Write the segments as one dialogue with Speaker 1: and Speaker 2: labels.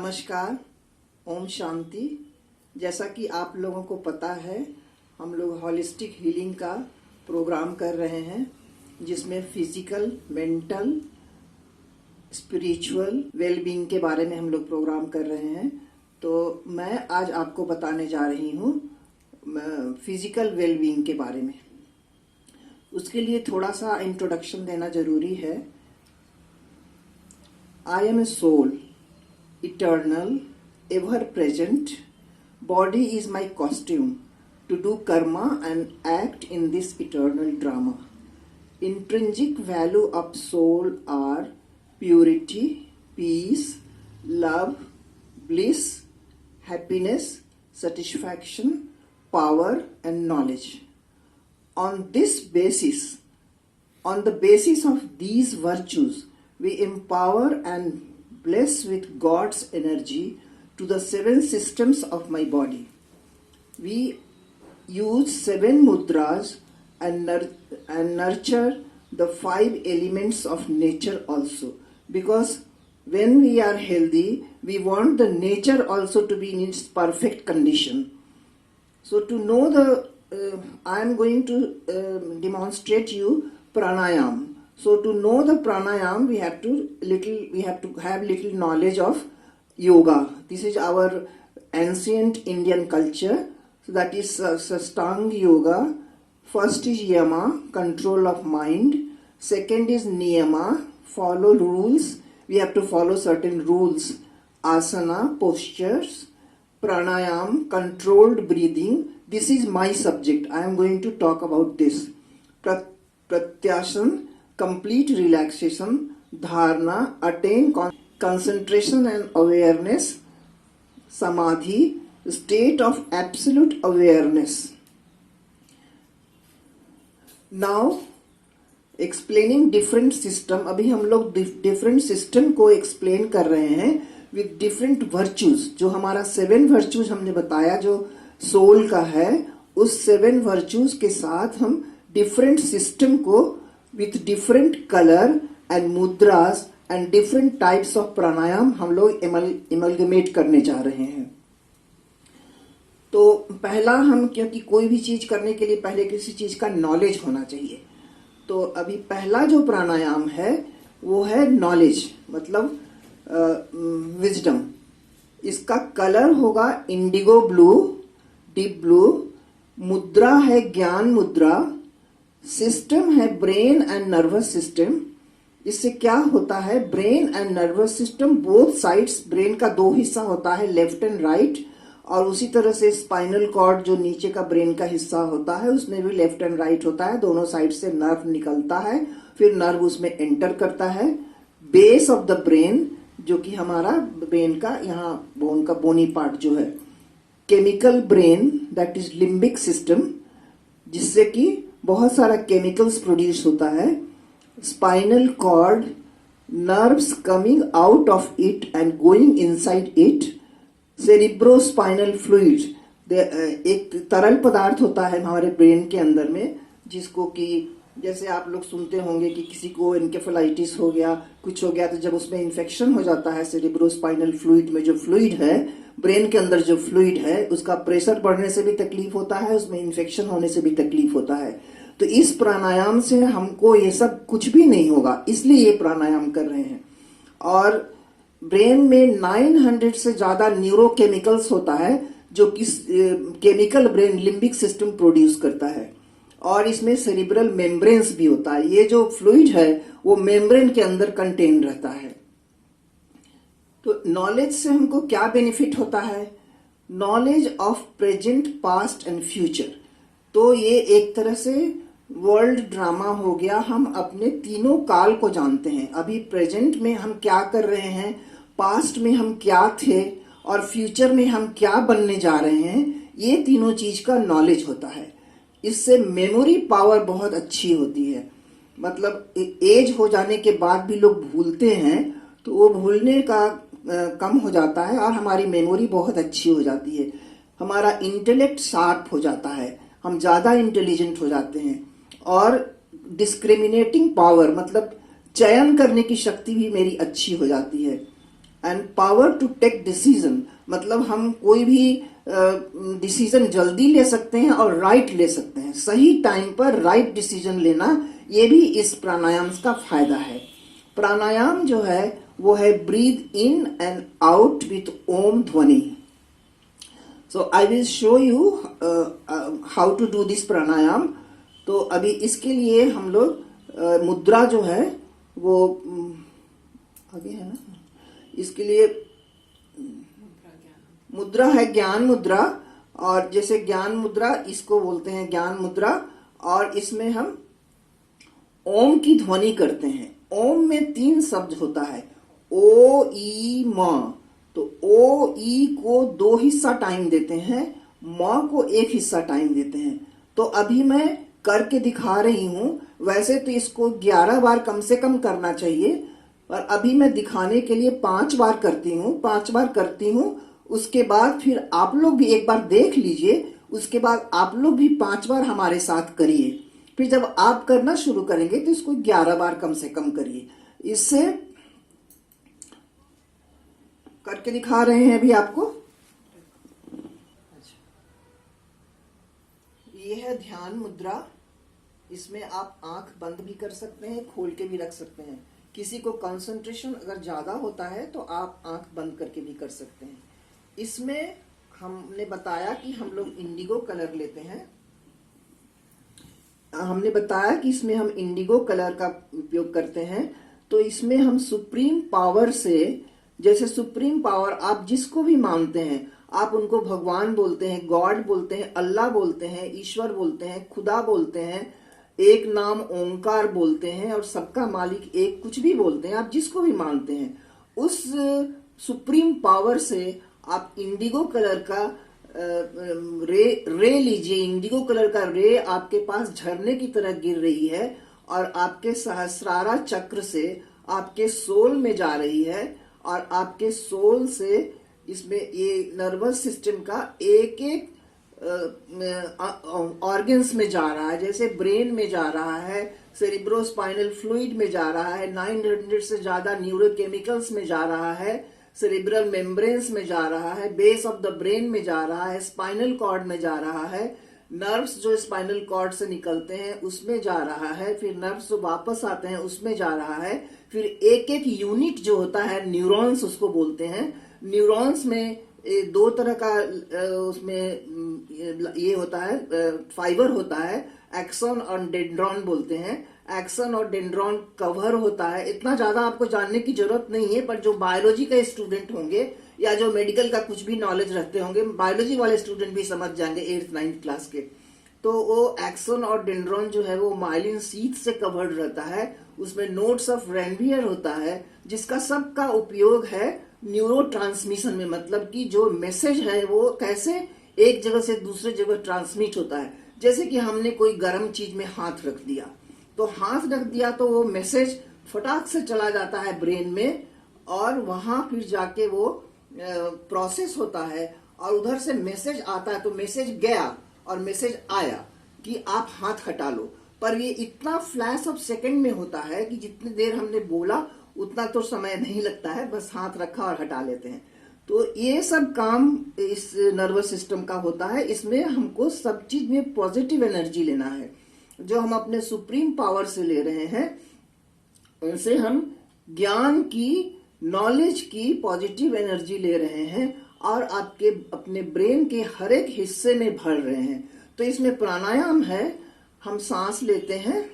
Speaker 1: नमस्कार, ओम शांति। जैसा कि आप लोगों को पता है, हम लोग होलिस्टिक हीलिंग का प्रोग्राम कर रहे हैं, जिसमें फिजिकल, मेंटल, स्पिरिचुअल वेलबींग के बारे में हम लोग प्रोग्राम कर रहे हैं। तो मैं आज आपको बताने जा रही हूँ फिजिकल वेलबींग के बारे में। उसके लिए थोड़ा सा इंट्रोडक्शन देना जरूरी है। I am a soul, eternal, ever present. Body is my costume to do karma and act in this eternal drama. Intrinsic value of soul are purity, peace, love, bliss, happiness, satisfaction, power and knowledge. On the basis of these virtues, we empower and bless with God's energy to the 7 systems of my body. We use 7 mudras and nurture the 5 elements of nature also. Because when we are healthy, we want the nature also to be in its perfect condition. So to know I am going to demonstrate you pranayam. So to know the pranayam, we have to have little knowledge of yoga. This is our ancient Indian culture. So that is Sastanga yoga. First is yama, control of mind. Second is niyama, follow rules. We have to follow certain rules. Asana, postures. Pranayam, controlled breathing. This is my subject. I am going to talk about this. Pratyasana, complete relaxation. Dharana, attain concentration and awareness. Samadhi, state of absolute awareness. Now explaining different system. अभी हम लोग different system को explain कर रहे हैं with different virtues. जो हमारा 7 virtues हमने बताया जो soul का है, उस 7 virtues के साथ हम different system को with different color and mudras and different types of pranayam हम लोग amalgamate करने जा रहे हैं। तो पहला हम, क्योंकि कोई भी चीज करने के लिए पहले किसी चीज का नॉलेज होना चाहिए, तो अभी पहला जो प्राणायाम है वो है नॉलेज, मतलब विजडम। इसका कलर होगा इंडिगो ब्लू, डीप ब्लू। मुद्रा है ज्ञान मुद्रा। सिस्टम है ब्रेन एंड नर्वस सिस्टम। इससे क्या होता है, brain and nervous system both sides, brain का 2 हिस्सा होता है, लेफ्ट एंड राइट, और उसी तरह से स्पाइनल कॉर्ड जो नीचे का ब्रेन का हिस्सा होता है उसमें भी लेफ्ट एंड राइट होता है। दोनों साइड से नर्व निकलता है, फिर नर्व उसमें एंटर करता है। बेस ऑफ द ब्रेन, जो कि हमारा ब्रेन का यहाँ बोन का बोनी पार्ट जो है। Chemical brain, that is limbic system, जिससे कि बहुत सारा केमिकल्स प्रोड्यूस होता है। Spinal cord, nerves coming out of it and going inside it. Cerebrospinal fluid, एक तरल पदार्थ होता है हमारे ब्रेन के अंदर में, जिसको कि जैसे आप लोग सुनते होंगे कि किसी को एन्केफेलाइटिस हो गया, कुछ हो गया, तो जब उसमें इन्फेक्शन हो जाता है सेरिब्रोस्पाइनल फ्लूइड में, जो फ्लूइड है ब्रेन के अंदर, जो फ्लूइड है उसका प्रेशर बढ़ने से भी तकलीफ होता है, उसमें इन्फेक्शन होने से भी तकलीफ होता है। तो इस प्राणायाम से हमको ये सब कुछ भी नहीं होगा, इसलिए ये प्राणायाम कर रहे हैं। और ब्रेन में 900 से ज्यादा न्यूरोकेमिकल्स होता है, जो कि chemical brain limbic system produce करता है। और इसमें सेरिब्रल मेम्ब्रेन्स भी होता है। ये जो फ्लूइड है वो मेम्ब्रेन के अंदर कंटेन रहता है। तो नॉलेज से हमको क्या बेनिफिट होता है, knowledge of present, past and future. तो ये एक तरह से वर्ल्ड ड्रामा हो गया। हम अपने तीनों काल को जानते हैं। अभी प्रेजेंट में हम क्या कर रहे हैं, पास्ट में हम क्या थे, और फ्यूचर में हम क्या बनने जा रहे हैं, ये तीनों चीज का नॉलेज होता है। इससे मेमोरी पावर बहुत अच्छी होती है। मतलब एज हो जाने के बाद भी लोग भूलते हैं, तो वो भूलने का कम हो जाता है और हमारी मेमोरी बहुत अच्छी हो जाती है। हमारा इंटेलेक्ट शार्प हो जाता है, हम ज्यादा इंटेलिजेंट हो जाते हैं। और डिस्क्रिमिनेटिंग पावर, मतलब चयन करने की शक्ति भी मेरी अच्छी हो जाती है। And power to take decision, मतलब हम कोई भी डिसीजन जल्दी ले सकते हैं और राइट ले सकते हैं, सही टाइम पर राइट डिसीजन लेना, ये भी इस प्राणायाम का फायदा है। प्राणायाम जो है वो है breathe in and out with ओम ध्वनि। So I will show you how to do this pranayama. तो अभी इसके लिए हम लोग मुद्रा जो है वो आगे है ना, इसके लिए मुद्रा है ज्ञान मुद्रा, और जैसे ज्ञान मुद्रा इसको बोलते हैं ज्ञान मुद्रा, और इसमें हम ओम की ध्वनि करते हैं। ओम में 3 शब्द होता है, ओ ई म। तो ओ ई को 2 हिस्सा टाइम देते हैं, म को 1 हिस्सा टाइम देते हैं। तो अभी मैं करके दिखा रही हूं, वैसे तो इसको 11 बार कम से कम करना चाहिए, पर अभी मैं दिखाने के लिए 5 बार करती हूँ। 5 बार करती हूँ, उसके बाद फिर आप लोग भी एक बार देख लीजिए, उसके बाद आप लोग भी 5 बार हमारे साथ करिए। फिर जब आप करना शुरू करेंगे तो इसको 11 बार कम से कम करिए। इससे करके दिखा रहे हैं अभी आपको। ये है ध्यान मुद्रा। इसमें आप आंख बंद भी कर सकते हैं, खोल के भी रख सकते हैं। किसी को कंसंट्रेशन अगर ज्यादा होता है तो आप आंख बंद करके भी कर सकते हैं। इसमें हमने बताया कि हम लोग इंडिगो कलर लेते हैं। हमने बताया कि इसमें हम इंडिगो कलर का उपयोग करते हैं। तो इसमें हम सुप्रीम पावर से, जैसे सुप्रीम पावर आप जिसको भी मानते हैं, आप उनको भगवान बोलते हैं, गॉड बोलते हैं, अल्लाह बोलते हैं, ईश्वर बोलते हैं, खुदा बोलते हैं, एक नाम ओंकार बोलते हैं, और सबका मालिक एक, कुछ भी बोलते हैं, आप जिसको भी मानते हैं, उस सुप्रीम पावर से आप इंडिगो कलर का रे लीजिए। इंडिगो कलर का रे आपके पास झरने की तरह गिर रही है और आपके सहस्रारा चक्र से आपके सोल में जा रही है, और आपके सोल से इसमें ये नर्वस सिस्टम का एक एक ऑर्गन्स में जा रहा है। जैसे ब्रेन में जा रहा है, सेरिब्रोस्पाइनल फ्लूइड में जा रहा है, 900 से ज्यादा न्यूरोकेमिकल्स में जा रहा है, सेरिब्रल मेम्ब्रेन्स में जा रहा है, बेस ऑफ द ब्रेन में जा रहा है, स्पाइनल कॉर्ड में जा रहा है, नर्व्स जो स्पाइनल कॉर्ड से निकलते हैं उसमें जा रहा है, फिर नर्व्स जो वापस आते हैं उसमें जा रहा है, फिर एक एक यूनिट जो होता है न्यूरॉन्स उसको बोलते हैं। न्यूरॉन्स में 2 तरह का उसमें ये होता है, फाइबर होता है, एक्सन और डेंड्रॉन बोलते हैं। एक्सन और डेंड्रॉन कवर होता है। इतना ज्यादा आपको जानने की जरूरत नहीं है, पर जो बायोलॉजी का स्टूडेंट होंगे या जो मेडिकल का कुछ भी नॉलेज रखते होंगे, बायोलॉजी वाले स्टूडेंट भी समझ जाएंगे 8th 9th क्लास के। तो वो एक्सन और डेंड्रॉन जो है वो माइलिन शीथ से कवर्ड रहता है, उसमें नोड्स ऑफ रेनवियर होता है, जिसका सबका उपयोग है न्यूरो ट्रांसमिशन में। मतलब कि जो मैसेज है वो कैसे एक जगह से दूसरे जगह ट्रांसमिट होता है। जैसे कि हमने कोई गर्म चीज में हाथ रख दिया, तो हाथ रख दिया तो वो मैसेज फटाक से चला जाता है ब्रेन में, और वहां फिर जाके वो प्रोसेस होता है, और उधर से मैसेज आता है। तो मैसेज गया और मैसेज आया कि आप हाथ हटा लो, पर ये इतना फ्लैश ऑफ सेकंड में होता है कि जितनी देर हमने बोला उतना तो समय नहीं लगता है, बस हाथ रखा और हटा लेते हैं। तो ये सब काम इस नर्वस सिस्टम का होता है। इसमें हमको सब चीज में पॉजिटिव एनर्जी लेना है। जो हम अपने सुप्रीम पावर से ले रहे हैं, उनसे हम ज्ञान की, नॉलेज की पॉजिटिव एनर्जी ले रहे हैं, और आपके अपने ब्रेन के हर एक हिस्से में भर रहे हैं। तो इसमें प्राणायाम है, हम सांस लेते हैं,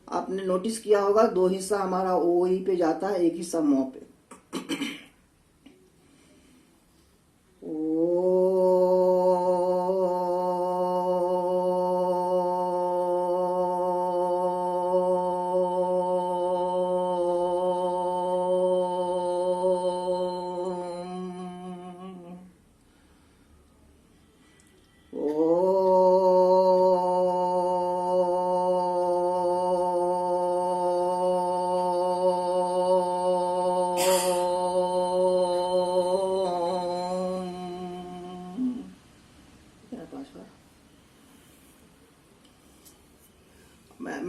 Speaker 1: आपने नोटिस किया होगा 2 हिस्सा हमारा ओ ई पे जाता है, 1 हिस्सा मो पे। ओ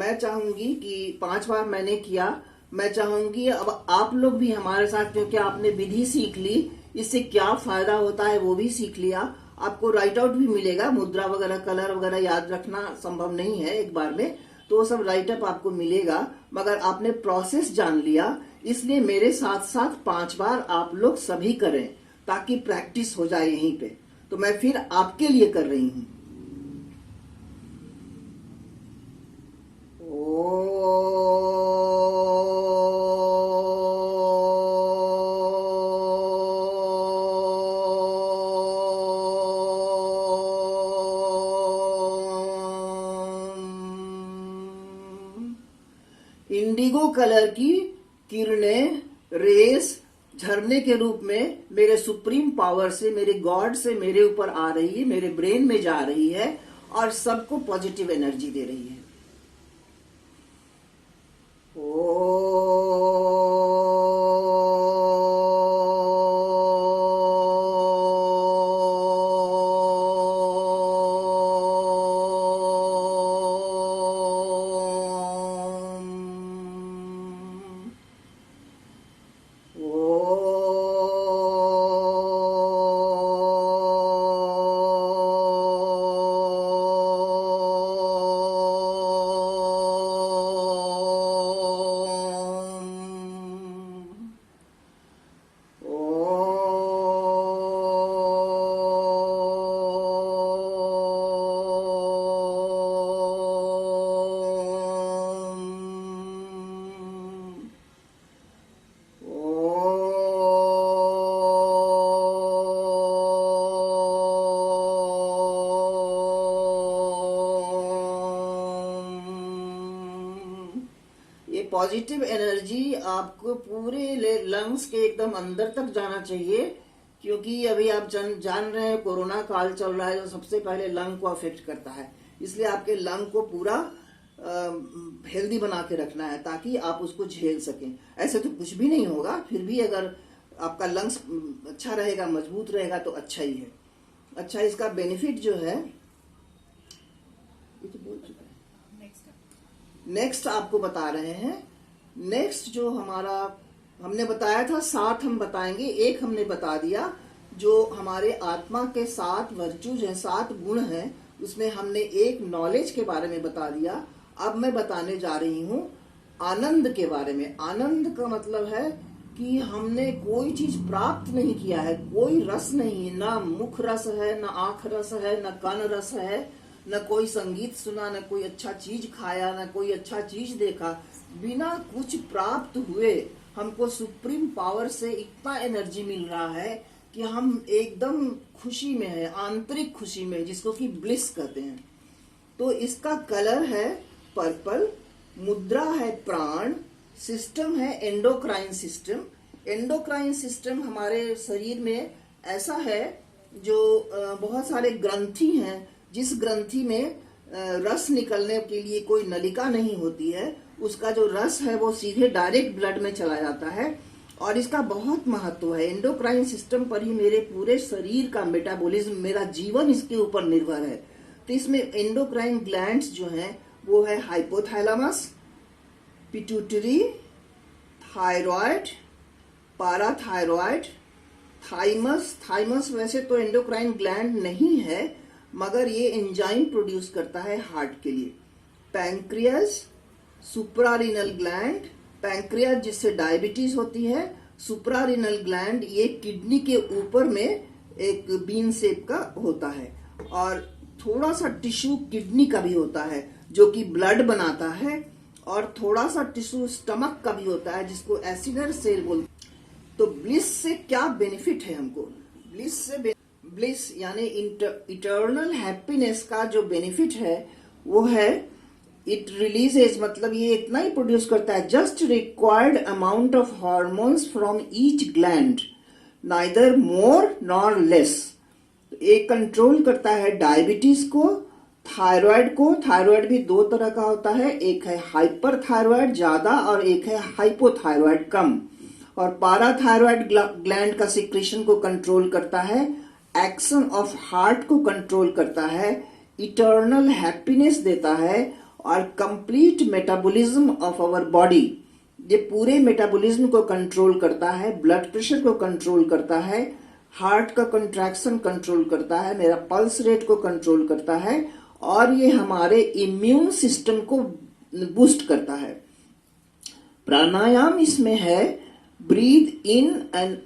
Speaker 1: मैं चाहूंगी कि 5 बार मैंने किया, मैं चाहूंगी अब आप लोग भी हमारे साथ, क्योंकि आपने विधि सीख ली, इससे क्या फायदा होता है वो भी सीख लिया। आपको राइट आउट भी मिलेगा, मुद्रा वगैरह कलर वगैरह याद रखना संभव नहीं है एक बार में, तो वो सब राइट अप आपको मिलेगा, मगर आपने प्रोसेस जान लिया। इसलिए मेरे साथ साथ 5 बार आप लोग सभी करें ताकि प्रैक्टिस हो जाए यहीं पे। तो मैं फिर आपके लिए कर रही हूं। इंडिगो कलर की किरणें, रेस झरने के रूप में मेरे सुप्रीम पावर से, मेरे गॉड से मेरे ऊपर आ रही है, मेरे ब्रेन में जा रही है और सबको पॉजिटिव एनर्जी दे रही है। पॉजिटिव एनर्जी आपको पूरे लंग्स के एकदम अंदर तक जाना चाहिए, क्योंकि अभी आप जान रहे हैं कोरोना काल चल रहा है जो सबसे पहले लंग को अफेक्ट करता है। इसलिए आपके लंग को पूरा हेल्दी बना के रखना है ताकि आप उसको झेल सकें। ऐसे तो कुछ भी नहीं होगा, फिर भी अगर आपका लंग्स अच्छा रहेगा, मजबूत रहेगा तो अच्छा ही है। अच्छा, इसका बेनिफिट जो है ये तो बोल चुका है। नेक्स्ट आपको बता रहे हैं। नेक्स्ट जो हमारा हमने बताया था 7 हम बताएंगे, एक हमने बता दिया जो हमारे आत्मा के 7 वर्चूज हैं, 7 गुण हैं, उसमें हमने एक नॉलेज के बारे में बता दिया। अब मैं बताने जा रही हूँ आनंद के बारे में। आनंद का मतलब है कि हमने कोई चीज प्राप्त नहीं किया है, कोई रस नहीं है, ना मुख रस है, ना आंख रस है, ना कान रस है, न कोई संगीत सुना, न कोई अच्छा चीज खाया, न कोई अच्छा चीज देखा। बिना कुछ प्राप्त हुए हमको सुप्रीम पावर से इतना एनर्जी मिल रहा है कि हम एकदम खुशी में है, आंतरिक खुशी में, जिसको कि ब्लिस कहते हैं। तो इसका कलर है पर्पल, मुद्रा है प्राण, सिस्टम है एंडोक्राइन सिस्टम। एंडोक्राइन सिस्टम हमारे शरीर में ऐसा है जो बहुत सारे ग्रंथि हैं, जिस ग्रंथि में रस निकलने के लिए कोई नलिका नहीं होती है, उसका जो रस है वो सीधे डायरेक्ट ब्लड में चला जाता है और इसका बहुत महत्व है। एंडोक्राइन सिस्टम पर ही मेरे पूरे शरीर का मेटाबॉलिज्म, मेरा जीवन इसके ऊपर निर्भर है। तो इसमें एंडोक्राइन ग्लैंड्स जो हैं वो है hypothalamus, pituitary, thyroid, parathyroid, thymus. Thymus वैसे तो एंडोक्राइन ग्लैंड नहीं है, मगर ये एंजाइम प्रोड्यूस करता है हार्ट के लिए। पैंक्रियास, सुप्रारीनल ग्लैंड, पैंक्रियास जिससे डायबिटीज होती है, सुप्रारीनल ग्लैंड ये किडनी के ऊपर में एक बीन शेप का होता है, और थोड़ा सा टिश्यू किडनी का भी होता है जो कि ब्लड बनाता है, और थोड़ा सा टिश्यू स्टमक का भी होता है जिसको एसिडर सेल बोलते हैं। तो ब्लिस से क्या बेनिफिट है हमको? ब्लिस यानी इटर्नल हैप्पीनेस का जो बेनिफिट है वो है इट रिलीजेज, मतलब ये इतना ही प्रोड्यूस करता है, just required amount of hormones from each gland, neither more nor less. ये कंट्रोल करता है डायबिटीज को, थायराइड को। थायराइड भी 2 तरह का होता है, एक है हाइपर थायराइड ज्यादा और एक है हाइपोथायराइड कम। और पाराथायराइड ग्लैंड का सिक्रेशन को कंट्रोल करता है, एक्शन ऑफ हार्ट को कंट्रोल करता है, इटर्नल हैप्पीनेस देता है और complete metabolism of our body. ये पूरे मेटाबॉलिज्म को कंट्रोल करता है, ब्लड प्रेशर को कंट्रोल करता है, हार्ट का कंट्रैक्शन कंट्रोल करता है, मेरा पल्स रेट को कंट्रोल करता है, और ये हमारे इम्यून सिस्टम को बूस्ट करता है। प्राणायाम इसमें है, breathe in and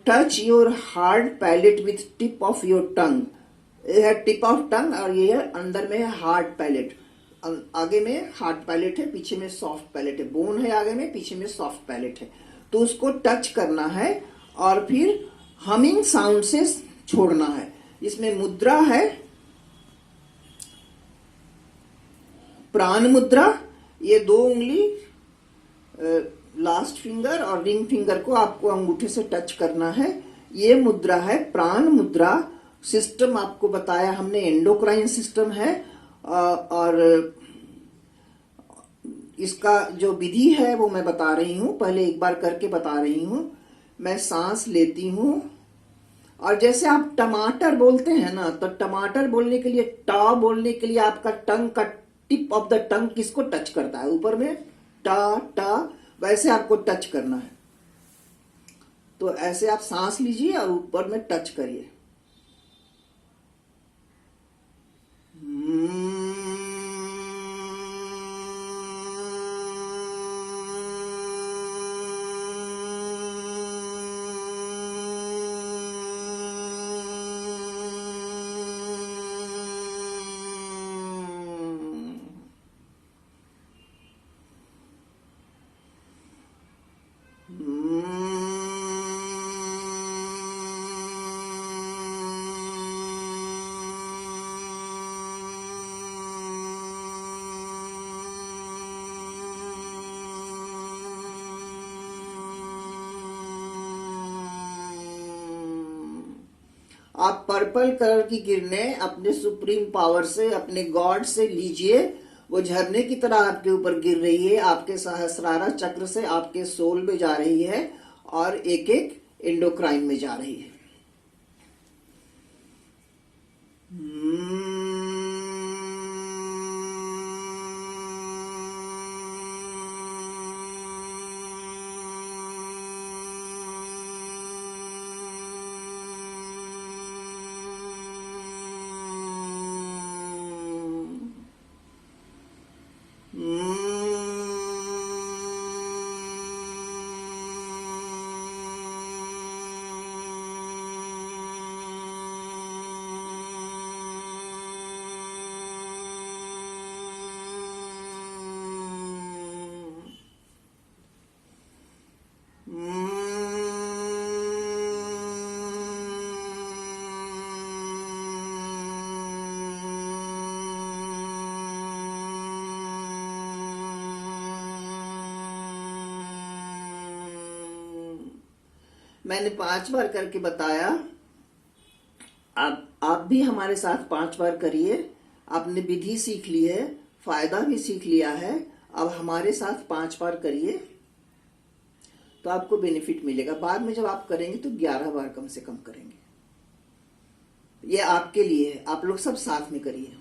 Speaker 1: touch your hard palate with tip of your tongue. ये है टिप ऑफ टंग और ये है अंदर में है हार्ड पैलेट। आगे में हार्ड पैलेट है, पीछे में सॉफ्ट पैलेट है। बोन है आगे में, पीछे में सॉफ्ट पैलेट है। तो उसको टच करना है और फिर हमिंग साउंड से छोड़ना है। इसमें मुद्रा है, प्राण मुद्रा। ये 2 उंगली, लास्ट फिंगर और रिंग फिंगर को आपको अंगूठे से टच करना है। ये मुद्रा है प्राण मुद्रा। सिस्टम आपको बताया हमने, एंडोक्राइन सिस्टम है। और इसका जो विधि है वो मैं बता रही हूं, पहले एक बार करके बता रही हूं। मैं सांस लेती हूं और जैसे आप टमाटर बोलते हैं ना, तो टमाटर बोलने के लिए, टा बोलने के लिए आपका टंग का टिप ऑफ द टंग किसको टच करता है? ऊपर में टा टा, वैसे आपको टच करना है। तो ऐसे आप सांस लीजिए और ऊपर में टच करिए। आप पर्पल कलर की किरणें अपने सुप्रीम पावर से, अपने गॉड से लीजिए। वो झरने की तरह आपके ऊपर गिर रही है, आपके सहस्रारा चक्र से आपके सोल में जा रही है और एक एक एंडोक्राइन में जा रही है। मैंने 5 बार करके बताया। आप भी हमारे साथ 5 बार करिए। आपने विधि सीख ली है, फायदा भी सीख लिया है। अब हमारे साथ 5 बार करिए तो आपको बेनिफिट मिलेगा। बाद में जब आप करेंगे तो 11 बार कम से कम करेंगे। ये आपके लिए है, आप लोग सब साथ में करिए।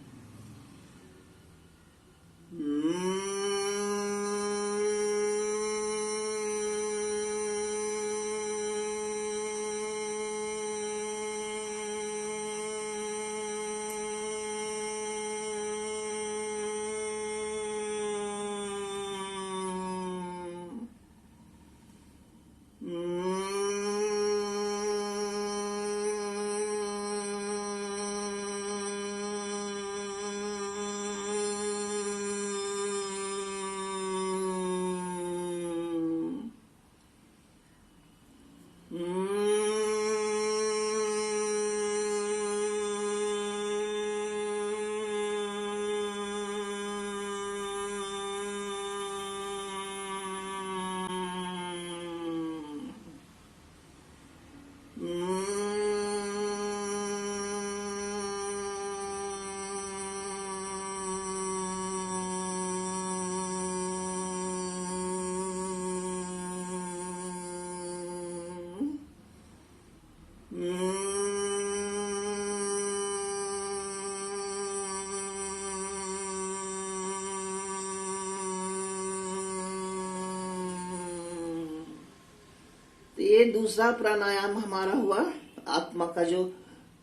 Speaker 1: ये दूसरा प्राणायाम हमारा हुआ, आत्मा का जो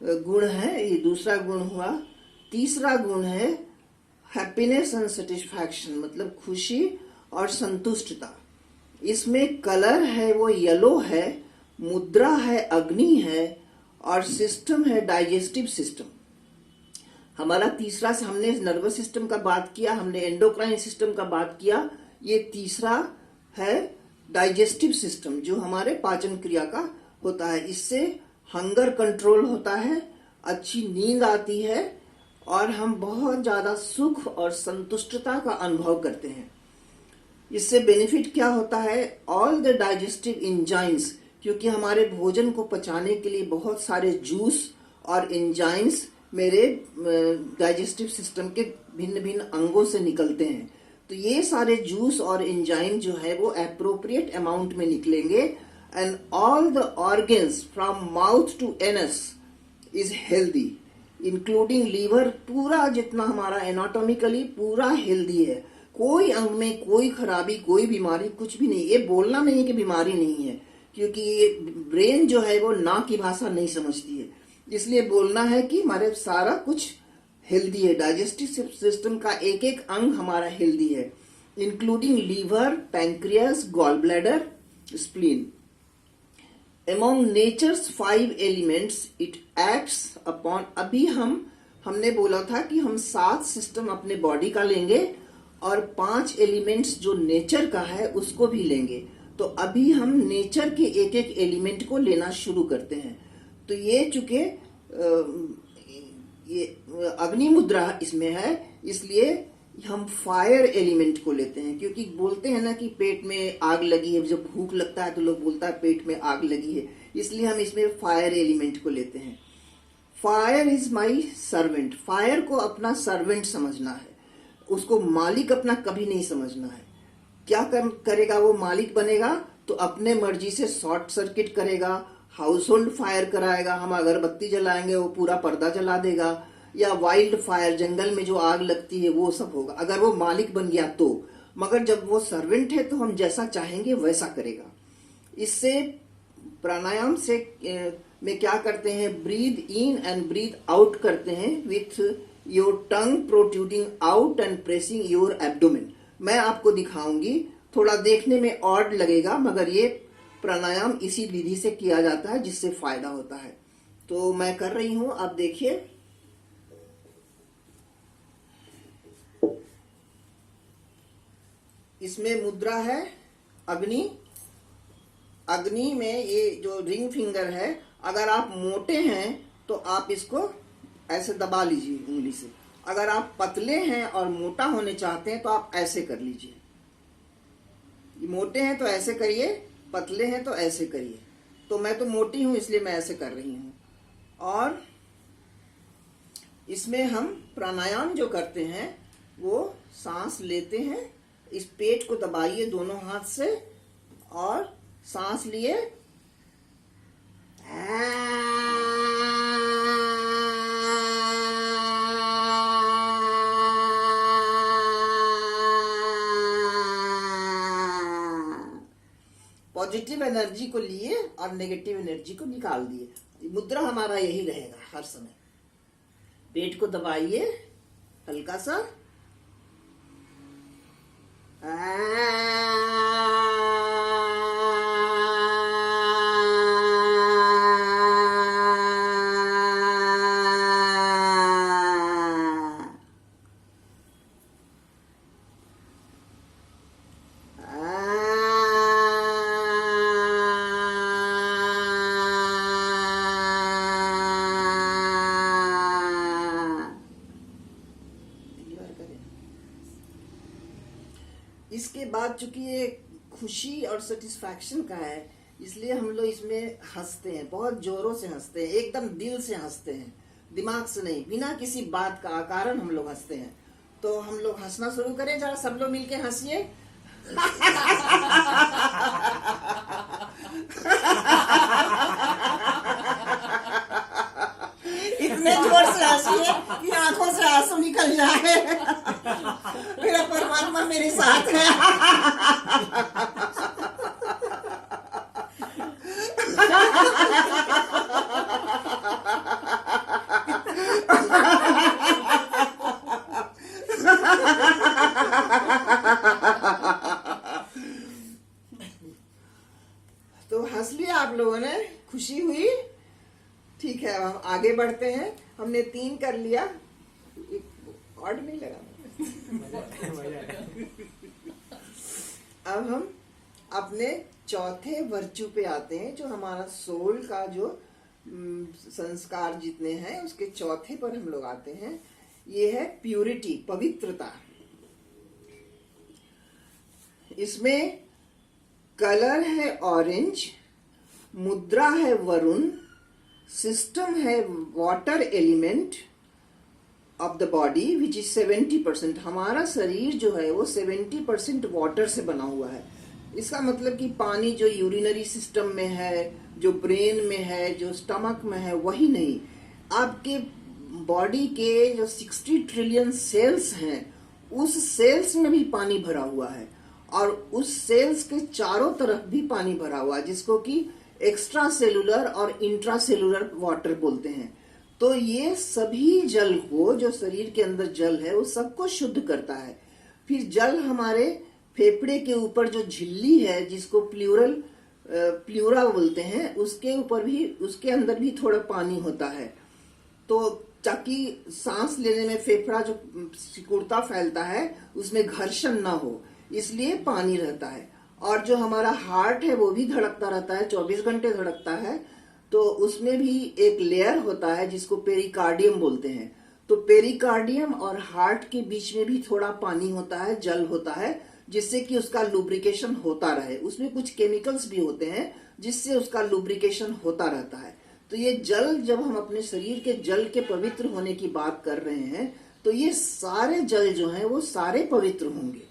Speaker 1: गुण है, ये दूसरा गुण हुआ। तीसरा गुण है हैप्पीनेस एंड सेटिस्फैक्शन, मतलब खुशी और संतुष्टता। इसमें कलर है वो येलो है, मुद्रा है अग्नि है, और सिस्टम है डाइजेस्टिव सिस्टम। हमारा तीसरा से हमने नर्वस सिस्टम का बात किया, हमने एंडोक्राइन सिस्टम का बात किया। ये तीसरा है डाइजेस्टिव सिस्टम, जो हमारे पाचन क्रिया का होता है। इससे हंगर कंट्रोल होता है, अच्छी नींद आती है, और हम बहुत ज्यादा सुख और संतुष्टता का अनुभव करते हैं। इससे बेनिफिट क्या होता है? ऑल द डाइजेस्टिव एंजाइम्स, क्योंकि हमारे भोजन को पचाने के लिए बहुत सारे जूस और एंजाइम्स मेरे डाइजेस्टिव सिस्टम के भिन्न भिन्न अंगों से निकलते हैं। तो ये सारे जूस और एंजाइम जो है वो एप्रोप्रिएट अमाउंट में निकलेंगे, and all the organs from mouth to anus is healthy, including liver. पूरा जितना हमारा एनाटॉमिकली पूरा हेल्दी है, कोई अंग में कोई खराबी, कोई बीमारी कुछ भी नहीं। ये बोलना नहीं है कि बीमारी नहीं है, क्योंकि ये ब्रेन जो है वो ना की भाषा नहीं समझती है, इसलिए बोलना है कि हमारे सारा कुछ हेल्दी है। डाइजेस्टिव सिस्टम का एक एक अंग हमारा हेल्दी है, including liver, pancreas, gall bladder, spleen. Among nature's 5 elements, it acts upon। अभी हमने बोला था कि हम 7 सिस्टम अपने बॉडी का लेंगे और 5 एलिमेंट्स जो नेचर का है उसको भी लेंगे। तो अभी हम नेचर के एक एक एलिमेंट को लेना शुरू करते हैं। तो ये चूंकि ये अग्नि मुद्रा इसमें है, इसलिए हम फायर एलिमेंट को लेते हैं। क्योंकि बोलते हैं ना कि पेट में आग लगी है, जब भूख लगता है तो लोग बोलता है पेट में आग लगी है, इसलिए हम इसमें फायर एलिमेंट को लेते हैं। Fire is my servant. Fire को अपना सर्वेंट समझना है, उसको मालिक अपना कभी नहीं समझना है। क्या करेगा वो? मालिक बनेगा तो अपने मर्जी से शॉर्ट सर्किट करेगा, हाउस होल्ड फायर कराएगा। हम अगरबत्ती जलाएंगे वो पूरा पर्दा जला देगा, या वाइल्ड फायर, जंगल में जो आग लगती है वो सब होगा, अगर वो मालिक बन गया तो। मगर जब वो सर्वेंट है तो हम जैसा चाहेंगे वैसा करेगा। इससे प्राणायाम से में क्या करते हैं? Breathe in and breathe out करते हैं with your tongue protruding out and pressing your abdomen. मैं आपको दिखाऊंगी, थोड़ा देखने में ऑड लगेगा, मगर ये प्राणायाम इसी विधि से किया जाता है जिससे फायदा होता है। तो मैं कर रही हूं, आप देखिए। इसमें मुद्रा है अग्नि। अग्नि में ये जो रिंग फिंगर है, अगर आप मोटे हैं तो आप इसको ऐसे दबा लीजिए उंगली से। अगर आप पतले हैं और मोटा होने चाहते हैं तो आप ऐसे कर लीजिए। मोटे हैं तो ऐसे करिए, पतले हैं तो ऐसे करिए। तो मैं तो मोटी हूं इसलिए मैं ऐसे कर रही हूं। और इसमें हम प्राणायाम जो करते हैं वो सांस लेते हैं, इस पेट को दबाइए दोनों हाथ से और सांस लिए, पॉजिटिव एनर्जी को लिए और नेगेटिव एनर्जी को निकाल दिए। मुद्रा हमारा यही रहेगा हर समय। पेट को दबाइए हल्का सा, इसके बाद चूंकि ये खुशी और सेटिस्फैक्शन का है, इसलिए हम लोग इसमें हंसते हैं, बहुत जोरों से हंसते हैं, एकदम दिल से हंसते हैं, दिमाग से नहीं, बिना किसी बात का कारण हम लोग हंसते हैं। तो हम लोग हंसना शुरू करें, जरा सब लोग मिलके हंसिए। इतने जोर से हंसिए कि आंखों से आंसू निकल जाए। मेरा परमात्मा मेरे साथ है। तो हंस लिया आप लोगों ने, खुशी हुई। ठीक है, अब हम आगे बढ़ते हैं। हमने 3 कर लिया, ऑड नहीं लगा। अब हम अपने चौथे वर्चू पे आते हैं, जो हमारा सोल का जो संस्कार जितने हैं उसके चौथे पर हम लोग आते हैं। ये है प्यूरिटी, पवित्रता। इसमें कलर है ऑरेंज, मुद्रा है वरुण, सिस्टम है water element of the body which is 70%। हमारा शरीर जो है वो 70% वाटर से बना हुआ है। इसका मतलब कि पानी जो यूरिनरी सिस्टम में है, जो ब्रेन में है, जो स्टमक में है, वही नहीं, आपके बॉडी के जो 60 ट्रिलियन सेल्स हैं उस सेल्स में भी पानी भरा हुआ है, और उस सेल्स के चारों तरफ भी पानी भरा हुआ है, जिसको कि एक्स्ट्रा सेलुलर और इंट्रा सेलुलर वाटर बोलते हैं। तो ये सभी जल को, जो शरीर के अंदर जल है, वो सबको शुद्ध करता है। फिर जल हमारे फेफड़े के ऊपर जो झिल्ली है, जिसको प्लूरा बोलते हैं, उसके ऊपर भी, उसके अंदर भी थोड़ा पानी होता है। तो ताकि सांस लेने में फेफड़ा जो सिकुड़ता फैलता है उसमें घर्षण ना हो, इसलिए पानी रहता है। और जो हमारा हार्ट है वो भी धड़कता रहता है, 24 घंटे धड़कता है। तो उसमें भी एक लेयर होता है जिसको पेरिकार्डियम बोलते हैं। तो पेरिकार्डियम और हार्ट के बीच में भी थोड़ा पानी होता है, जल होता है, जिससे कि उसका लुब्रिकेशन होता रहे। उसमें कुछ केमिकल्स भी होते हैं जिससे उसका लुब्रिकेशन होता रहता है। तो ये जल, जब हम अपने शरीर के जल के पवित्र होने की बात कर रहे हैं, तो ये सारे जल जो हैं वो सारे पवित्र होंगे।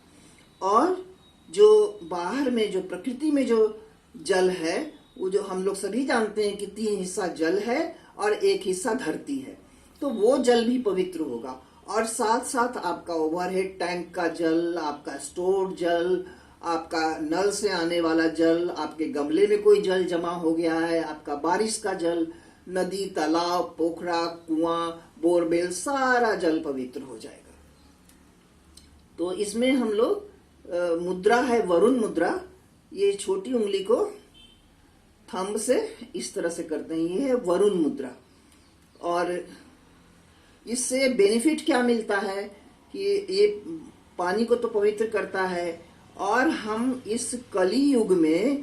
Speaker 1: और जो बाहर में, जो प्रकृति में जो जल है, वो जो हम लोग सभी जानते हैं कि 3 हिस्सा जल है और 1 हिस्सा धरती है, तो वो जल भी पवित्र होगा। और साथ साथ आपका ओवरहेड टैंक का जल, आपका स्टोर्ड जल, आपका नल से आने वाला जल, आपके गमले में कोई जल जमा हो गया है, आपका बारिश का जल, नदी, तालाब, पोखरा, कुआं, बोरवेल, सारा जल पवित्र हो जाएगा। तो इसमें हम लोग मुद्रा है वरुण मुद्रा। ये छोटी उंगली को थंब से इस तरह से करते हैं, ये है वरुण मुद्रा। और इससे बेनिफिट क्या मिलता है कि ये पानी को तो पवित्र करता है, और हम इस कली युग में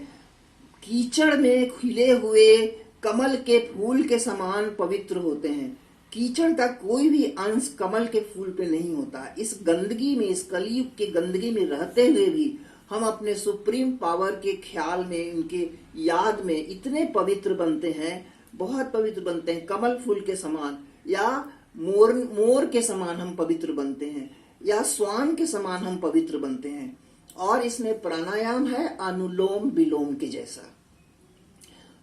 Speaker 1: कीचड़ में खिले हुए कमल के फूल के समान पवित्र होते हैं। कीचड़ का कोई भी अंश कमल के फूल पे नहीं होता। इस गंदगी में, इस कलयुग के गंदगी में रहते हुए भी हम अपने सुप्रीम पावर के ख्याल में, उनके याद में इतने पवित्र बनते हैं, बहुत पवित्र बनते हैं। कमल फूल के समान, या मोर के समान हम पवित्र बनते हैं, या स्वान के समान हम पवित्र बनते हैं। और इसमें प्राणायाम है अनुलोम विलोम के जैसा।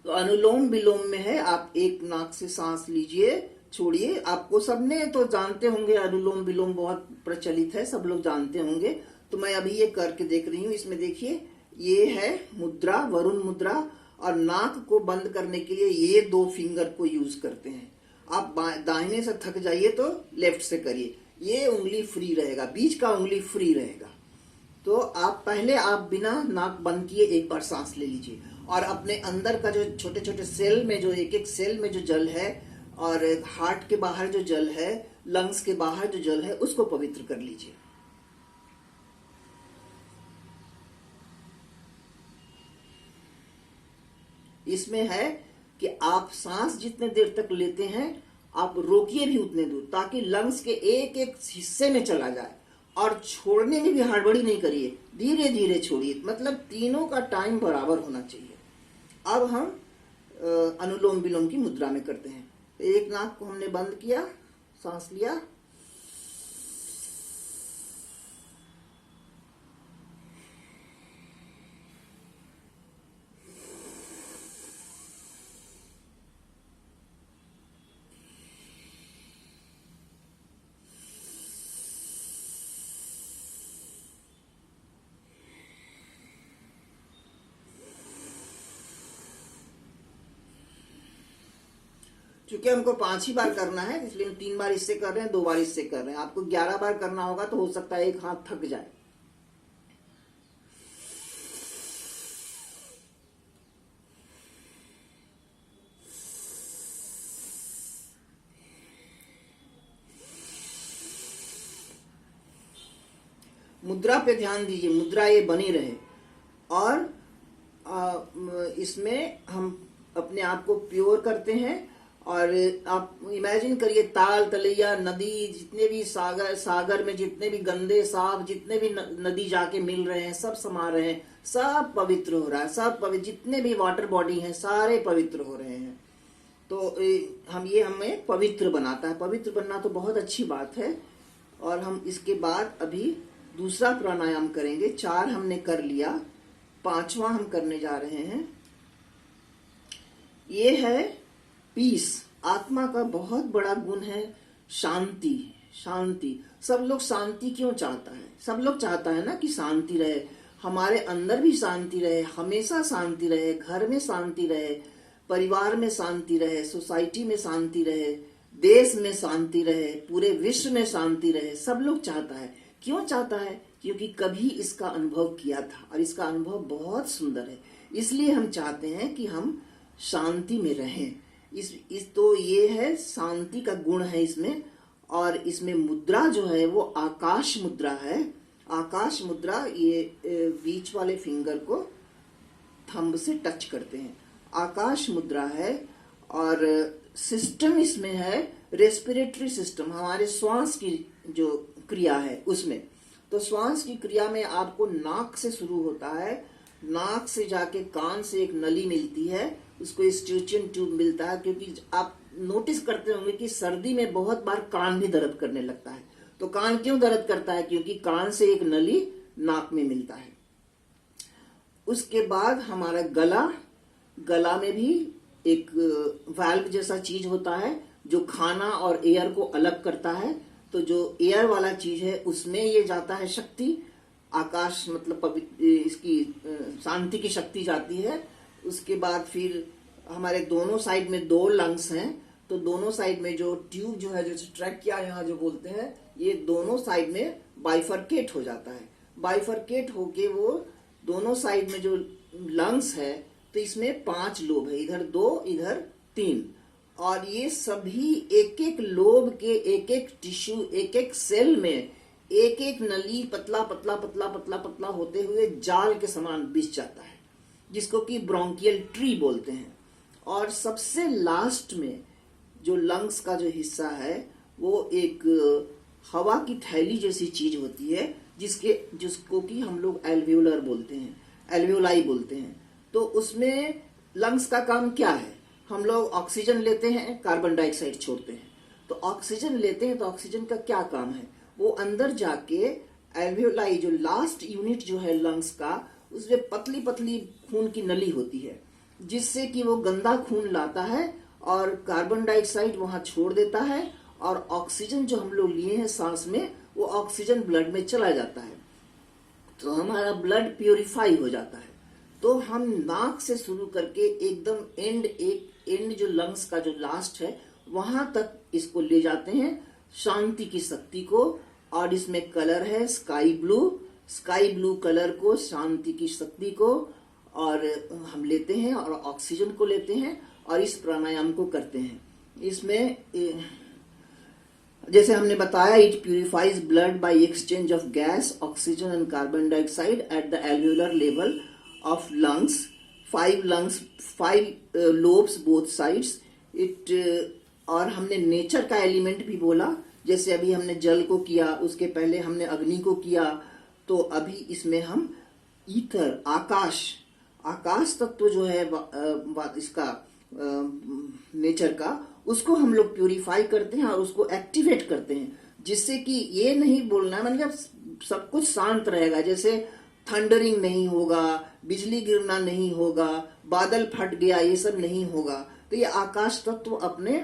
Speaker 1: तो अनुलोम विलोम में है, आप एक नाक से सांस लीजिए, छोड़िए। आपको सबने तो जानते होंगे, अनुलोम विलोम बहुत प्रचलित है, सब लोग जानते होंगे। तो मैं अभी ये करके देख रही हूँ। इसमें देखिए, ये है मुद्रा, वरुण मुद्रा, और नाक को बंद करने के लिए ये 2 फिंगर को यूज करते हैं। आप दाहिने से थक जाइए तो लेफ्ट से करिए, ये उंगली फ्री रहेगा, बीच का उंगली फ्री रहेगा। तो आप पहले, आप बिना नाक बंद किए एक बार सांस ले लीजिए, और अपने अंदर का जो छोटे छोटे सेल में, जो एक एक सेल में जो जल है, और हार्ट के बाहर जो जल है, लंग्स के बाहर जो जल है, उसको पवित्र कर लीजिए। इसमें है कि आप सांस जितने देर तक लेते हैं आप रोकिए भी उतने दूर, ताकि लंग्स के एक एक हिस्से में चला जाए। और छोड़ने में भी हड़बड़ी नहीं करिए, धीरे धीरे छोड़िए, मतलब तीनों का टाइम बराबर होना चाहिए। अब हम अनुलोम विलोम की मुद्रा में करते हैं। एक नाक को हमने बंद किया, सांस लिया, क्योंकि हमको 5 ही बार करना है, इसलिए हम 3 बार इससे कर रहे हैं, 2 बार इससे कर रहे हैं। आपको 11 बार करना होगा तो हो सकता है एक हाथ थक जाए। मुद्रा पे ध्यान दीजिए, मुद्रा ये बनी रहे। और इसमें हम अपने आप को प्योर करते हैं। और आप इमेजिन करिए, ताल तलैया नदी, जितने भी सागर में जितने भी गंदे सांप, जितने भी नदी जाके मिल रहे हैं, सब समा रहे हैं, सब पवित्र हो रहा है, सब पवित्र, जितने भी वाटर बॉडी हैं सारे पवित्र हो रहे हैं। तो हमें पवित्र बनाता है। पवित्र बनना तो बहुत अच्छी बात है। और हम इसके बाद अभी दूसरा प्राणायाम करेंगे। 4 हमने कर लिया, 5वां हम करने जा रहे हैं। ये है पीस। आत्मा का बहुत बड़ा गुण है शांति। शांति। सब लोग शांति क्यों चाहता है? सब लोग चाहता है ना कि शांति रहे, हमारे अंदर भी शांति रहे, हमेशा शांति रहे, घर में शांति रहे, परिवार में शांति रहे, सोसाइटी में शांति रहे, देश में शांति रहे, पूरे विश्व में शांति रहे। सब लोग चाहता है। क्यों चाहता है? क्योंकि कभी इसका अनुभव किया था और इसका अनुभव बहुत सुंदर है। इसलिए हम चाहते हैं कि हम शांति में रहें। तो ये है, शांति का गुण है इसमें। और इसमें मुद्रा जो है वो आकाश मुद्रा है। आकाश मुद्रा, ये बीच वाले फिंगर को थंब से टच करते हैं, आकाश मुद्रा है। और सिस्टम इसमें है रेस्पिरेटरी सिस्टम, हमारे श्वास की जो क्रिया है उसमें। तो श्वास की क्रिया में आपको नाक से शुरू होता है, नाक से जाके कान से एक नली मिलती है, उसको स्ट्यूचियन ट्यूब मिलता है। क्योंकि आप नोटिस करते होंगे कि सर्दी में बहुत बार कान भी दर्द करने लगता है। तो कान क्यों दर्द करता है? क्योंकि कान से एक नली नाक में मिलता है। उसके बाद हमारा गला में भी एक वाल्व जैसा चीज होता है जो खाना और एयर को अलग करता है। तो जो एयर वाला चीज है उसमें ये जाता है शक्ति, आकाश मतलब इसकी शांति की शक्ति जाती है। उसके बाद फिर हमारे दोनों साइड में 2 लंग्स हैं। तो दोनों साइड में जो ट्यूब जो है, जो ट्रैकिया यहाँ जो बोलते हैं, ये दोनों साइड में बाइफरकेट हो जाता है। बाइफरकेट होके वो दोनों साइड में जो लंग्स है, तो इसमें 5 लोब है, इधर 2, इधर 3। और ये सभी एक एक लोब के एक एक टिश्यू, एक एक सेल में एक एक नली पतला पतला पतला पतला पतला होते हुए जाल के समान बिछ जाता है, जिसको कि ब्रोंकियल ट्री बोलते हैं। और सबसे लास्ट में जो लंग्स का जो हिस्सा है वो एक हवा की थैली जैसी चीज होती है, जिसको कि हम लोग एल्वियोलर बोलते हैं, एल्वियोलाई बोलते हैं। तो उसमें लंग्स का काम क्या है? हम लोग ऑक्सीजन लेते हैं, कार्बन डाइऑक्साइड छोड़ते हैं। तो ऑक्सीजन लेते हैं तो ऑक्सीजन का क्या काम है? वो अंदर जाके एल्वियोलाई, जो लास्ट यूनिट जो है लंग्स का, उसमें पतली पतली खून की नली होती है, जिससे कि वो गंदा खून लाता है और कार्बन डाइऑक्साइड वहां छोड़ देता है। और ऑक्सीजन जो हम लोग लिए हैं सांस में, वो ऑक्सीजन ब्लड में चला जाता है, तो हमारा ब्लड प्यूरिफाई हो जाता है। तो हम नाक से शुरू करके एकदम एंड जो लंग्स का जो लास्ट है वहां तक इसको ले जाते हैं, शांति की शक्ति को। और इसमें कलर है स्काई ब्लू कलर को, शांति की शक्ति को। और हम लेते हैं और ऑक्सीजन को लेते हैं और इस प्राणायाम को करते हैं। इसमें जैसे हमने बताया, it purifies blood by exchange of gas, oxygen and carbon dioxide at the alveolar level of lungs, 5 lobes both sides. और हमने नेचर का एलिमेंट भी बोला, जैसे अभी हमने जल को किया, उसके पहले हमने अग्नि को किया। तो अभी इसमें हम ईथर, आकाश तत्व जो है इसका नेचर का, उसको हम लोग प्यूरिफाई करते हैं और उसको एक्टिवेट करते हैं, जिससे कि ये नहीं बोलना मतलब सब कुछ शांत रहेगा। जैसे थंडरिंग नहीं होगा, बिजली गिरना नहीं होगा, बादल फट गया, ये सब नहीं होगा। तो ये आकाश तत्व अपने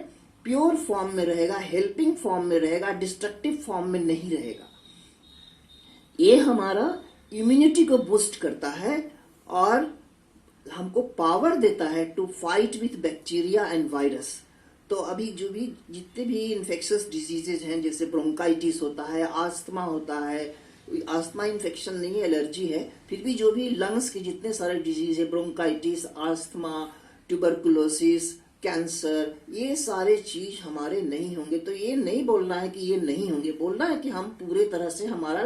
Speaker 1: प्योर फॉर्म में रहेगा, हेल्पिंग फॉर्म में रहेगा, डिस्ट्रक्टिव फॉर्म में नहीं रहेगा। ये हमारा इम्यूनिटी को बूस्ट करता है और हमको पावर देता है to fight with bacteria and virus. तो अभी जो भी जितने भी इन्फेक्शस डिजीजेज हैं, जैसे ब्रोंकाइटिस होता है, आस्थमा होता है, आस्थमा इन्फेक्शन नहीं है, एलर्जी है, फिर भी जो भी लंग्स के जितने सारे डिजीज है, ब्रोंकाइटिस, आस्थमा, ट्यूबरकुलोसिस, कैंसर, ये सारे चीज हमारे नहीं होंगे। तो ये नहीं बोलना है कि ये नहीं होंगे, बोलना है कि हम पूरे तरह से, हमारा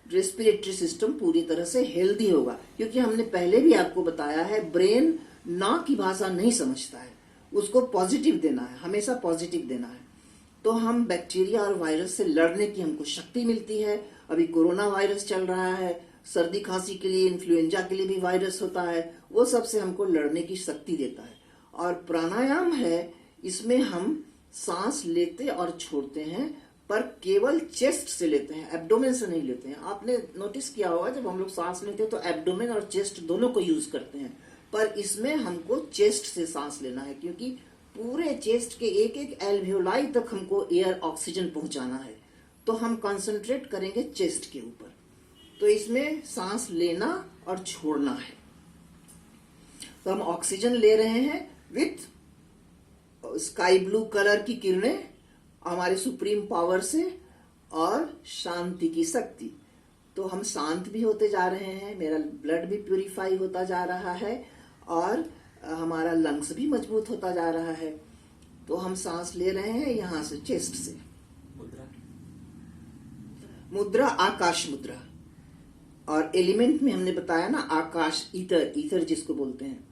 Speaker 1: रेस्पिरेटरी सिस्टम पूरी तरह से हेल्दी होगा। क्योंकि हमने पहले भी आपको बताया है, ब्रेन ना की भाषा नहीं समझता है, उसको पॉजिटिव देना है, हमेशा पॉजिटिव देना है। तो हम बैक्टीरिया और वायरस से लड़ने की हमको शक्ति मिलती है। अभी कोरोना वायरस चल रहा है, सर्दी खांसी के लिए, इन्फ्लुएंजा के लिए भी वायरस होता है, वो सब से हमको लड़ने की शक्ति देता है। और प्राणायाम है, इसमें हम सांस लेते और छोड़ते हैं, पर केवल चेस्ट से लेते हैं, एब्डोमेन से नहीं लेते हैं। आपने नोटिस किया होगा जब हम लोग सांस लेते हैं तो एब्डोमेन और चेस्ट दोनों को यूज करते हैं, पर इसमें हमको चेस्ट से सांस लेना है, क्योंकि पूरे चेस्ट के एक एक एल्वियोलाई तक हमको एयर ऑक्सीजन पहुंचाना है। तो हम कंसंट्रेट करेंगे चेस्ट के ऊपर। तो इसमें सांस लेना और छोड़ना है। तो हम ऑक्सीजन ले रहे हैं विथ स्काई ब्लू कलर की किरणें हमारे सुप्रीम पावर से और शांति की शक्ति। तो हम शांत भी होते जा रहे हैं, मेरा ब्लड भी प्यूरिफाई होता जा रहा है और हमारा लंग्स भी मजबूत होता जा रहा है। तो हम सांस ले रहे हैं यहां से, चेस्ट से। मुद्रा आकाश मुद्रा, और एलिमेंट में हमने बताया ना, आकाश, ईथर, ईथर जिसको बोलते हैं।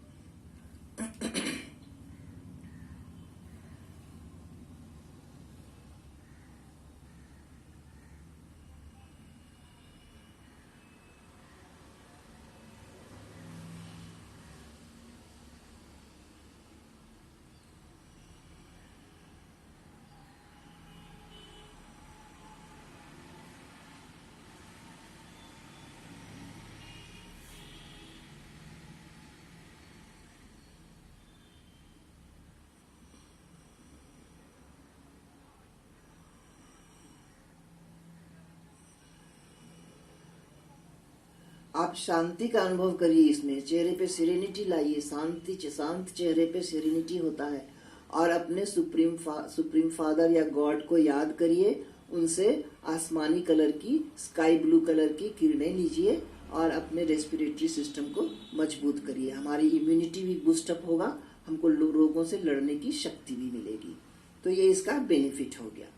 Speaker 1: आप शांति का अनुभव करिए, इसमें चेहरे पे सेरेनिटी लाइए, शांत चेहरे पे सेरेनिटी होता है। और अपने सुप्रीम फादर या गॉड को याद करिए, उनसे आसमानी कलर की, स्काई ब्लू कलर की किरणें लीजिए और अपने रेस्पिरेटरी सिस्टम को मजबूत करिए। हमारी इम्यूनिटी भी बूस्टअप होगा, हमको रोगों से लड़ने की शक्ति भी मिलेगी। तो ये इसका बेनिफिट हो गया।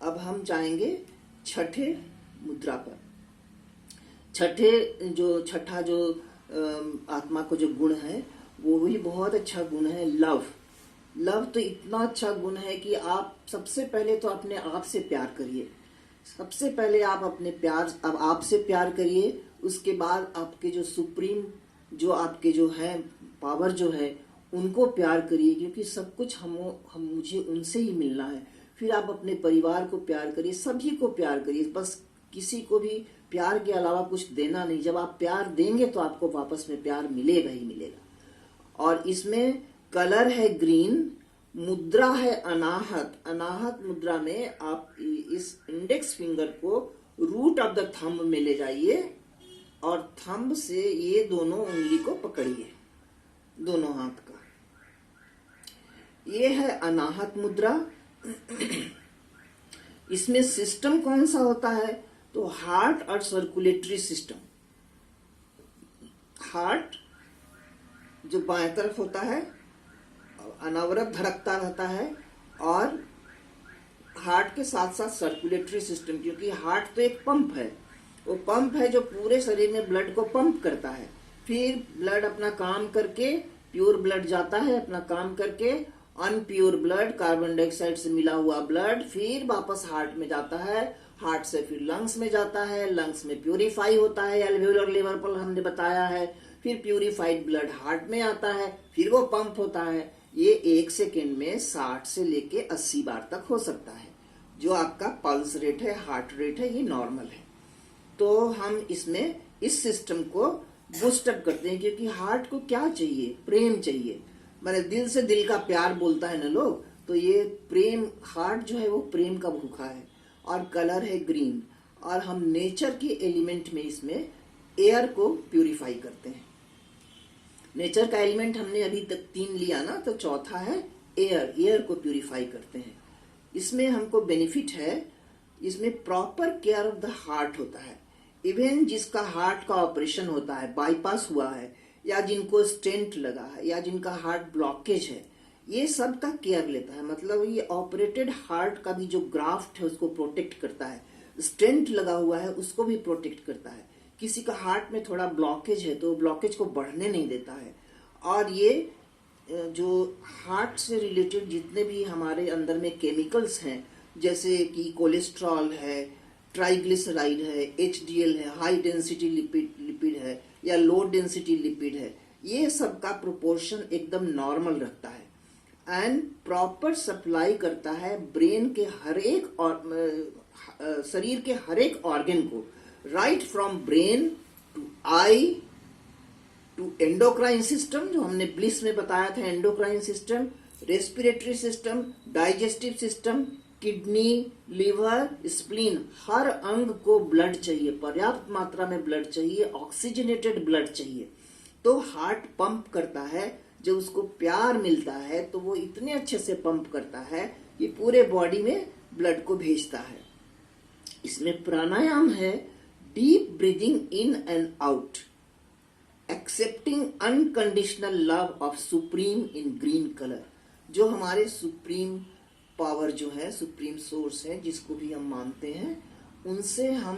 Speaker 1: अब हम जाएंगे छठे मुद्रा पर। छठा जो आत्मा को जो गुण है, वो भी बहुत अच्छा गुण है, लव। लव तो इतना अच्छा गुण है कि आप सबसे पहले तो अपने आप से प्यार करिए। सबसे पहले आप आप से प्यार करिए, उसके बाद आपके जो सुप्रीम, जो आपके जो है पावर जो है, उनको प्यार करिए, क्योंकि सब कुछ मुझे उनसे ही मिलना है। फिर आप अपने परिवार को प्यार करिए, सभी को प्यार करिए, बस किसी को भी प्यार के अलावा कुछ देना नहीं। जब आप प्यार देंगे तो आपको वापस में प्यार मिलेगा ही मिलेगा। और इसमें कलर है ग्रीन, मुद्रा है अनाहत। अनाहत मुद्रा में आप इस इंडेक्स फिंगर को रूट ऑफ द थंब में ले जाइए और थंब से ये दोनों उंगली को पकड़िए, दोनों हाथ का। ये है अनाहत मुद्रा। इसमें सिस्टम कौन सा होता है? तो हार्ट और सर्कुलेटरी सिस्टम। हार्ट जो बाएं तरफ होता है, अनवरत धड़कता रहता है, और हार्ट के साथ साथ सर्कुलेटरी सिस्टम, क्योंकि हार्ट तो एक पंप है, वो पंप है जो पूरे शरीर में ब्लड को पंप करता है। फिर ब्लड अपना काम करके, प्योर ब्लड जाता है अपना काम करके, अनप्योर ब्लड, कार्बन डाइऑक्साइड से मिला हुआ ब्लड फिर वापस हार्ट में जाता है, हार्ट से फिर लंग्स में जाता है, लंग्स में प्यूरिफाई होता है, एल्वेओलर लेवल पर हमने बताया है, फिर प्यूरिफाइड ब्लड हार्ट में आता है, फिर वो पंप होता है। ये 1 सेकेंड में 60 से लेके 80 बार तक हो सकता है। जो आपका पल्स रेट है, हार्ट रेट है, ये नॉर्मल है। तो हम इसमें इस सिस्टम को बूस्टअप करते हैं, क्योंकि हार्ट को क्या चाहिए? प्रेम चाहिए। मैंने दिल से दिल का प्यार बोलता है ना लोग, तो ये प्रेम, हार्ट जो है वो प्रेम का भूखा है। और कलर है ग्रीन, और हम नेचर के एलिमेंट में इसमें एयर को प्यूरिफाई करते हैं। नेचर का एलिमेंट हमने अभी तक 3 लिया ना, तो चौथा है एयर को प्यूरिफाई करते हैं। इसमें हमको बेनिफिट है, इसमें proper care of the heart होता है। इवन जिसका हार्ट का ऑपरेशन होता है, बाईपास हुआ है, या जिनको स्टेंट लगा है, या जिनका हार्ट ब्लॉकेज है, ये सब का केयर लेता है। मतलब ये ऑपरेटेड हार्ट का भी जो ग्राफ्ट है उसको प्रोटेक्ट करता है, स्टेंट लगा हुआ है उसको भी प्रोटेक्ट करता है। किसी का हार्ट में थोड़ा ब्लॉकेज है तो ब्लॉकेज को बढ़ने नहीं देता है। और ये जो हार्ट से रिलेटेड जितने भी हमारे अंदर में केमिकल्स हैं, जैसे कि कोलेस्ट्रॉल है, ट्राइग्लिसराइड है, एचडीएल है, हाई डेंसिटी लिपिड है, या लो डेंसिटी लिपिड है, ये सब का प्रोपोर्शन एकदम नॉर्मल रखता है एंड प्रॉपर सप्लाई करता है ब्रेन के हर एक और शरीर के हर एक ऑर्गन को, right from brain to eye to endocrine system, जो हमने ब्लिस में बताया था, endocrine system, respiratory system, digestive system, kidney, liver, spleen, हर अंग को ब्लड चाहिए, पर्याप्त मात्रा में ब्लड चाहिए, ऑक्सीजनेटेड ब्लड चाहिए। तो हार्ट पंप करता है, जब उसको प्यार मिलता है तो वो इतने अच्छे से पंप करता है कि पूरे बॉडी में ब्लड को भेजता है। इसमें प्राणायाम है, deep breathing in and out, accepting unconditional love of supreme in green colour. जो हमारे सुप्रीम पावर जो है, सुप्रीम सोर्स है, जिसको भी हम मानते हैं, उनसे हम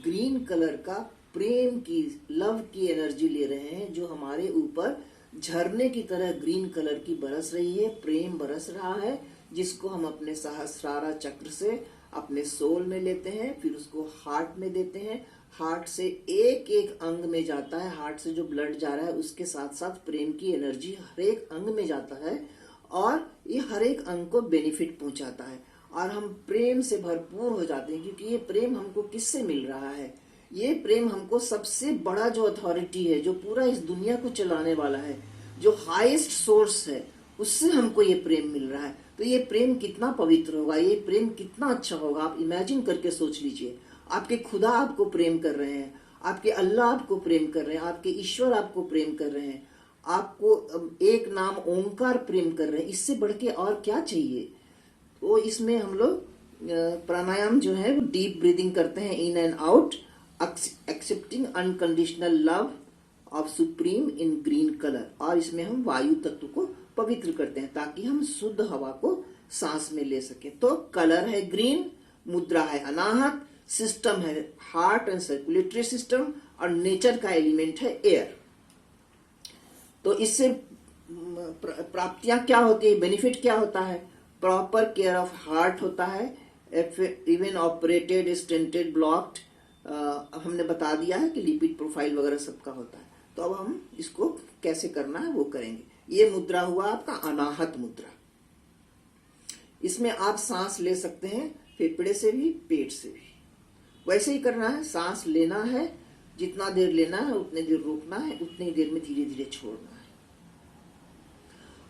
Speaker 1: ग्रीन कलर का प्रेम की, लव की एनर्जी ले रहे हैं, जो हमारे ऊपर झरने की तरह ग्रीन कलर की बरस रही है, प्रेम बरस रहा है, जिसको हम अपने सहस्रारा चक्र से अपने सोल में लेते हैं, फिर उसको हार्ट में देते हैं। हार्ट से एक एक अंग में जाता है, हार्ट से जो ब्लड जा रहा है उसके साथ साथ प्रेम की एनर्जी हर एक अंग में जाता है और ये हर एक अंग को बेनिफिट पहुंचाता है और हम प्रेम से भरपूर हो जाते हैं। क्योंकि ये प्रेम हमको किससे मिल रहा है? ये प्रेम हमको सबसे बड़ा जो अथॉरिटी है, जो पूरा इस दुनिया को चलाने वाला है, जो हाईएस्ट सोर्स है, उससे हमको ये प्रेम मिल रहा है। तो ये प्रेम कितना पवित्र होगा, ये प्रेम कितना अच्छा होगा, आप इमेजिन करके सोच लीजिए। आपके खुदा आपको प्रेम कर रहे हैं, आपके अल्लाह आपको प्रेम कर रहे हैं, आपके ईश्वर आपको प्रेम कर रहे हैं, आपको एक नाम ओंकार प्रेम कर रहे हैं। इससे बढ़ के और क्या चाहिए? तो इसमें हम लोग प्राणायाम जो है वो डीप ब्रीदिंग करते हैं, इन and out, accepting unconditional love of supreme in green colour. और इसमें हम वायु तत्व को पवित्र करते हैं ताकि हम शुद्ध हवा को सांस में ले सके। तो कलर है ग्रीन, मुद्रा है अनाहत, सिस्टम है हार्ट एंड सर्कुलेटरी सिस्टम, और नेचर का एलिमेंट है एयर। तो इससे प्राप्तियां क्या होती है, बेनिफिट क्या होता है? प्रॉपर केयर ऑफ हार्ट होता है, इवन ऑपरेटेड, स्टेंटेड, ब्लॉक्ड, हमने बता दिया है कि लिपिड प्रोफाइल वगैरह सबका होता है। तो अब हम इसको कैसे करना है वो करेंगे। ये मुद्रा हुआ आपका अनाहत मुद्रा। इसमें आप सांस ले सकते हैं फेफड़े से भी, पेट से भी। वैसे ही करना है, सांस लेना है, जितना देर लेना है उतने देर रोकना है, उतनी देर में धीरे धीरे छोड़ना है।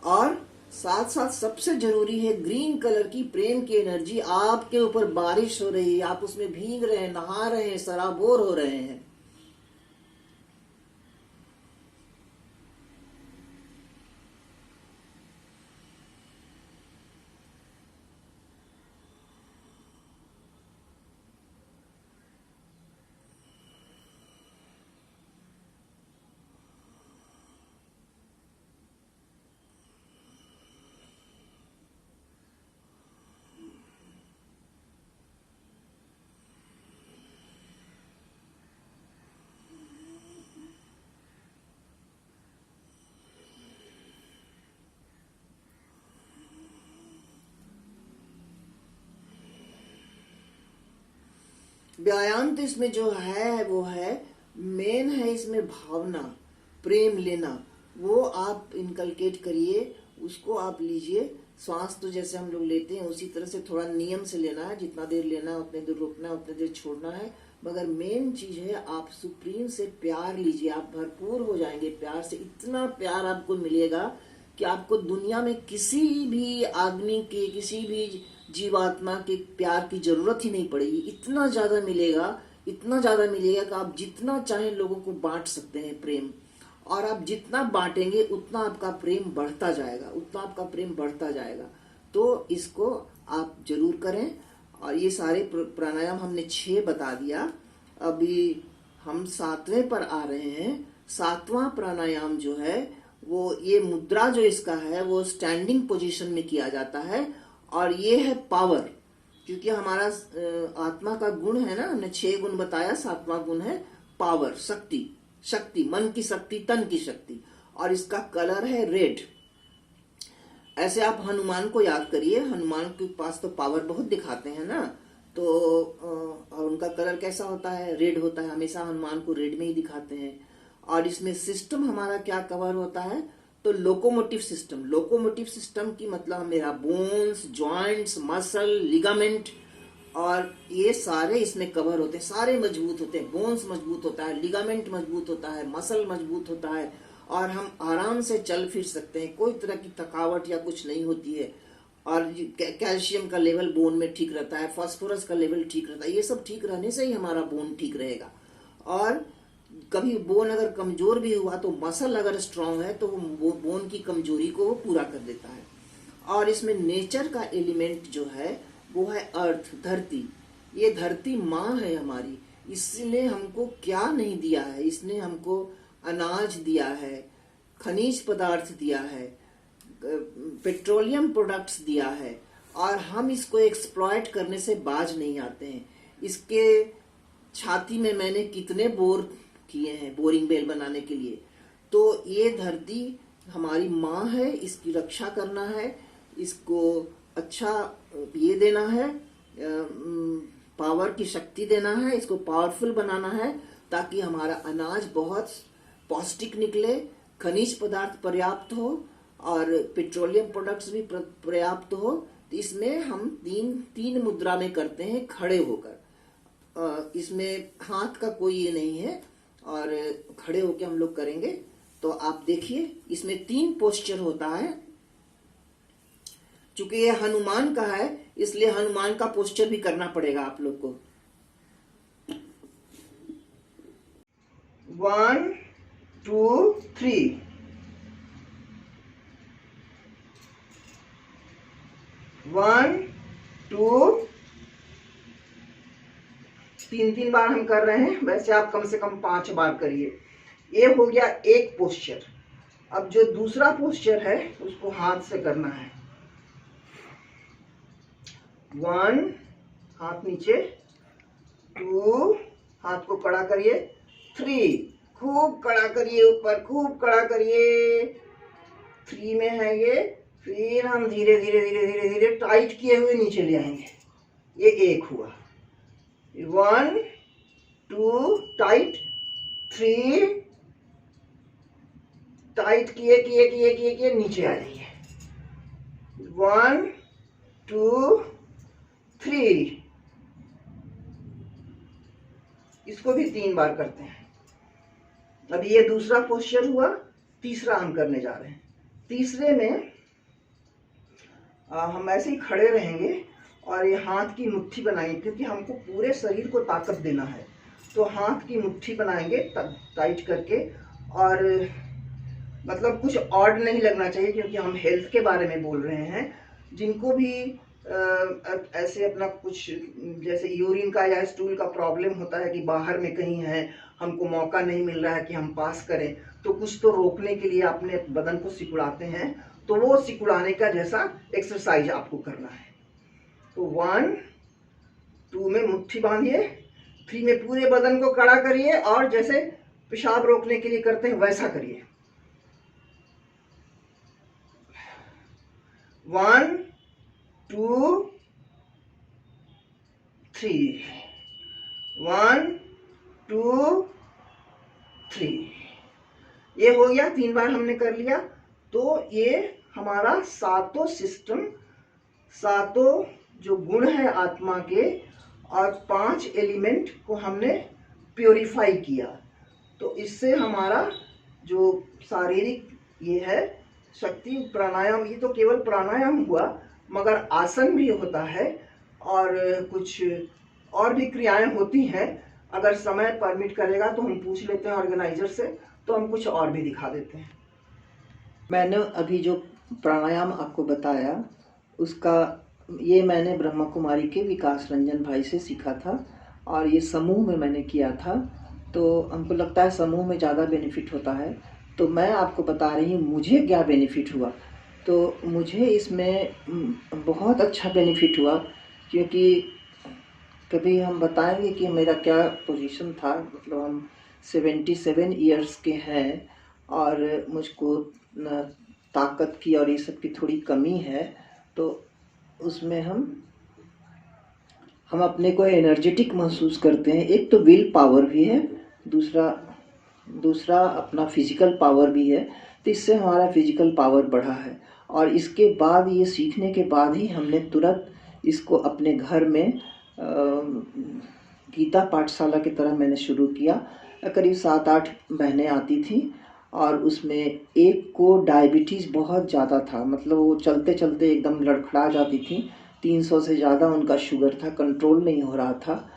Speaker 1: और साथ साथ सबसे जरूरी है, ग्रीन कलर की प्रेम की एनर्जी आपके ऊपर बारिश हो रही है, आप उसमें भीग रहे हैं, नहा रहे हैं, सराबोर हो रहे हैं। व्यायाम तो इसमें जो है वो है, मेन है इसमें भावना, प्रेम लेना, वो आप इनकलकेट करिए, उसको आप लीजिए। श्वास तो जैसे हम लोग लेते हैं उसी तरह से थोड़ा नियम से लेना है, जितना देर लेना है उतने देर रोकना है, उतने देर छोड़ना है। मगर मेन चीज है आप सुप्रीम से प्यार लीजिए, आप भरपूर हो जाएंगे प्यार से। इतना प्यार आपको मिलेगा कि आपको दुनिया में किसी भी आदमी के, किसी भी जीवात्मा के प्यार की जरूरत ही नहीं पड़ेगी। इतना ज्यादा मिलेगा, इतना ज्यादा मिलेगा कि आप जितना चाहे लोगों को बांट सकते हैं प्रेम। और आप जितना बांटेंगे उतना आपका प्रेम बढ़ता जाएगा, उतना आपका प्रेम बढ़ता जाएगा। तो इसको आप जरूर करें। और ये सारे प्राणायाम हमने 6 बता दिया। अभी हम 7वें पर आ रहे हैं। 7वां प्राणायाम जो है वो, ये मुद्रा जो इसका है वो स्टैंडिंग पोजीशन में किया जाता है, और ये है पावर। क्योंकि हमारा आत्मा का गुण है ना, हमने 6 गुण बताया, 7वां गुण है पावर, शक्ति। शक्ति, मन की शक्ति, तन की शक्ति, और इसका कलर है रेड। ऐसे आप हनुमान को याद करिए, हनुमान के पास तो पावर बहुत दिखाते हैं ना, तो और उनका कलर कैसा होता है? रेड होता है। हमेशा हनुमान को रेड में ही दिखाते हैं। और इसमें सिस्टम हमारा क्या कवर होता है? तो लोकोमोटिव सिस्टम। लोकोमोटिव सिस्टम की मतलब मेरा बोन्स, जॉइंट्स, मसल, लिगामेंट, और ये सारे इसमें कवर होते हैं। सारे मजबूत होते हैं। बोन्स मजबूत होता है, लिगामेंट मजबूत होता है, मसल मजबूत होता है, और हम आराम से चल फिर सकते हैं। कोई तरह की थकावट या कुछ नहीं होती है। और कैल्शियम का लेवल बोन में ठीक रहता है, फास्फोरस का लेवल ठीक रहता है। ये सब ठीक रहने से ही हमारा बोन ठीक रहेगा। और कभी बोन अगर कमजोर भी हुआ तो मसल अगर स्ट्रांग है तो वो बोन की कमजोरी को वो पूरा कर देता है। और इसमें नेचर का एलिमेंट जो है वो है अर्थ, धरती। ये धरती माँ है हमारी। इसने हमको क्या नहीं दिया है? इसने हमको अनाज दिया है, खनिज पदार्थ दिया है, पेट्रोलियम प्रोडक्ट्स दिया है, और हम इसको एक्सप्लॉइट करने से बाज नहीं आते हैं। इसके छाती में मैंने कितने बोर किए हैं बोरिंग वेल बनाने के लिए। तो ये धरती हमारी माँ है, इसकी रक्षा करना है, इसको अच्छा ये देना है, पावर की शक्ति देना है, इसको पावरफुल बनाना है, ताकि हमारा अनाज बहुत पौष्टिक निकले, खनिज पदार्थ पर्याप्त हो, और पेट्रोलियम प्रोडक्ट्स भी पर्याप्त हो। तो इसमें हम तीन मुद्रा में करते हैं खड़े होकर। इसमें हाथ का कोई ये नहीं है, और खड़े होकर हम लोग करेंगे। तो आप देखिए, इसमें 3 पोस्चर होता है। चूंकि ये हनुमान का है, इसलिए हनुमान का पोस्चर भी करना पड़ेगा आप लोग को। 1 2 3। 1 2 3 बार हम कर रहे हैं। वैसे आप कम से कम 5 बार करिए। ये हो गया एक पोस्चर। अब जो दूसरा पोस्चर है उसको हाथ से करना है। 1, हाथ नीचे, 2, हाथ को कड़ा करिए, 3, खूब कड़ा करिए, ऊपर खूब कड़ा करिए। 3 में है ये। फिर हम धीरे धीरे धीरे धीरे धीरे टाइट किए हुए नीचे ले आएंगे। ये एक हुआ। 1 2 टाइट, 3 टाइट किए किए किए किए किए नीचे आ जाइए। 1 2 3। इसको भी 3 बार करते हैं। अब ये दूसरा पोस्चर हुआ। तीसरा हम करने जा रहे हैं। तीसरे में हम ऐसे ही खड़े रहेंगे और ये हाथ की मुट्ठी बनाएंगे, क्योंकि हमको पूरे शरीर को ताकत देना है। तो हाथ की मुट्ठी बनाएंगे टाइट करके, और मतलब कुछ ऑड नहीं लगना चाहिए, क्योंकि हम हेल्थ के बारे में बोल रहे हैं। जिनको भी ऐसे अपना कुछ जैसे यूरिन का या स्टूल का प्रॉब्लम होता है कि बाहर में कहीं है, हमको मौका नहीं मिल रहा है कि हम पास करें, तो कुछ तो रोकने के लिए अपने बदन को सिकुड़ाते हैं। तो वो सिकुड़ाने का जैसा एक्सरसाइज आपको करना है। तो 1 2 में मुट्ठी बांधिए, 3 में पूरे बदन को कड़ा करिए, और जैसे पेशाब रोकने के लिए करते हैं वैसा करिए। 1 2 3। 1 2 3। ये हो गया। 3 बार हमने कर लिया। तो ये हमारा 7 सिस्टम, 7 जो गुण है आत्मा के, और 5 एलिमेंट को हमने प्योरीफाई किया। तो इससे हमारा जो शारीरिक ये है शक्ति, प्राणायाम, ये तो केवल प्राणायाम हुआ, मगर आसन भी होता है, और कुछ और भी क्रियाएं होती हैं। अगर समय परमिट करेगा तो हम पूछ लेते हैं ऑर्गेनाइजर से, तो हम कुछ और भी दिखा देते हैं। मैंने अभी जो प्राणायाम आपको बताया उसका ये मैंने ब्रह्मा कुमारी के विकास रंजन भाई से सीखा था और ये समूह में मैंने किया था। तो हमको लगता है समूह में ज़्यादा बेनिफिट होता है। तो मैं आपको बता रही हूँ मुझे क्या बेनिफिट हुआ। तो मुझे इसमें बहुत अच्छा बेनिफिट हुआ, क्योंकि कभी हम बताएंगे कि मेरा क्या पोजीशन था। मतलब हम 77 इयर्स के हैं और मुझको ताकत की और ये सब की थोड़ी कमी है। तो उसमें हम अपने को एनर्जेटिक महसूस करते हैं। एक तो विल पावर भी है, दूसरा अपना फिजिकल पावर भी है। तो इससे हमारा फिजिकल पावर बढ़ा है और इसके बाद ये सीखने के बाद ही हमने तुरंत इसको अपने घर में गीता पाठशाला की तरह मैंने शुरू किया। करीब 7-8 बहनें आती थी और उसमें एक को डायबिटीज़ बहुत ज़्यादा था। मतलब वो चलते चलते एकदम लड़खड़ा जाती थी। 300 से ज़्यादा उनका शुगर था, कंट्रोल नहीं हो रहा था।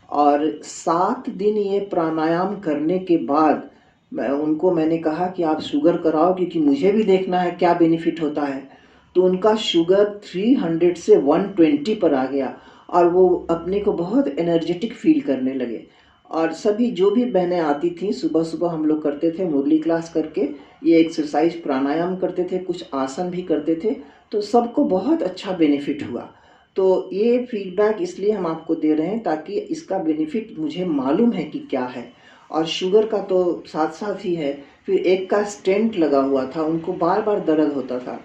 Speaker 1: और 7 दिन ये प्राणायाम करने के बाद मैंने कहा कि आप शुगर कराओ, क्योंकि मुझे भी देखना है क्या बेनिफिट होता है। तो उनका शुगर 300 से 120 पर आ गया और वो अपने को बहुत एनर्जेटिक फील करने लगे। और सभी जो भी बहनें आती थीं, सुबह सुबह हम लोग करते थे मुरली क्लास करके, ये एक्सरसाइज प्राणायाम करते थे, कुछ आसन भी करते थे। तो सबको बहुत अच्छा बेनिफिट हुआ। तो ये फीडबैक इसलिए हम आपको दे रहे हैं ताकि इसका बेनिफिट मुझे मालूम है कि क्या है। और शुगर का तो साथ साथ ही है। फिर एक का स्टेंट लगा हुआ था, उनको बार बार दर्द होता था।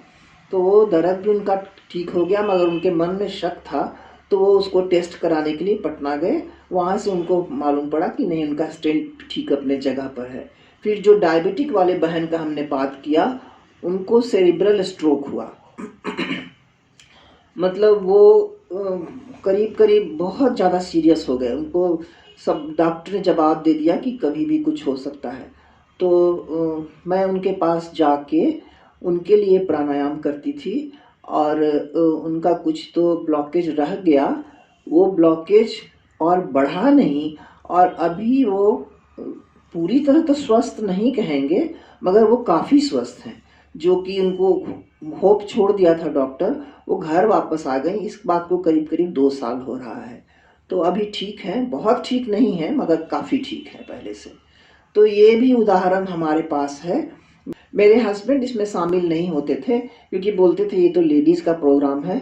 Speaker 1: तो वो दर्द भी उनका ठीक हो गया, मगर उनके मन में शक था। तो वो उसको टेस्ट कराने के लिए पटना गए। वहाँ से उनको मालूम पड़ा कि नहीं, उनका स्टेंट ठीक अपने जगह पर है। फिर जो डायबिटिक वाले बहन का हमने बात किया, उनको सेरिब्रल स्ट्रोक हुआ। मतलब वो करीब करीब बहुत ज़्यादा सीरियस हो गए। उनको सब डॉक्टर ने जवाब दे दिया कि कभी भी कुछ हो सकता है। तो मैं उनके पास जाके उनके लिए प्राणायाम करती थी और उनका कुछ तो ब्लॉकेज रह गया। वो ब्लॉकेज और बढ़ा नहीं और अभी वो पूरी तरह तो स्वस्थ नहीं कहेंगे, मगर वो काफ़ी स्वस्थ हैं। जो कि उनको होप छोड़ दिया था डॉक्टर, वो घर वापस आ गई। इस बात को करीब करीब 2 साल हो रहा है। तो अभी ठीक है, बहुत ठीक नहीं है मगर काफ़ी ठीक है पहले से। तो ये भी उदाहरण हमारे पास है। मेरे हस्बैंड इसमें शामिल नहीं होते थे, क्योंकि बोलते थे ये तो लेडीज़ का प्रोग्राम है।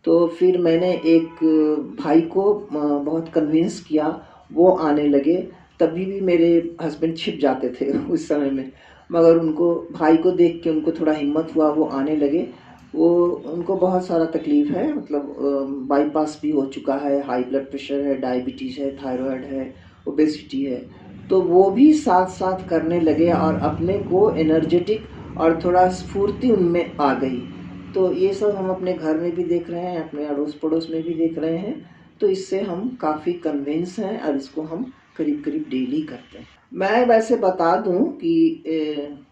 Speaker 1: तो फिर मैंने एक भाई को बहुत कन्विंस किया, वो आने लगे। तभी भी मेरे हस्बैंड छिप जाते थे उस समय में, मगर उनको भाई को देख के उनको थोड़ा हिम्मत हुआ, वो आने लगे। वो उनको बहुत सारा तकलीफ़ है, मतलब बाईपास भी हो चुका है, हाई ब्लड प्रेशर है, डायबिटीज़ है, थायराइड है, ओबेसिटी है। तो वो भी साथ साथ करने लगे और अपने को एनर्जेटिक और थोड़ा स्फूर्ति उनमें आ गई। तो ये सब हम अपने घर में भी देख रहे हैं, अपने अड़ोस पड़ोस में भी देख रहे हैं। तो इससे हम काफ़ी कन्विंस हैं और इसको हम करीब करीब डेली करते हैं। मैं वैसे बता दूं कि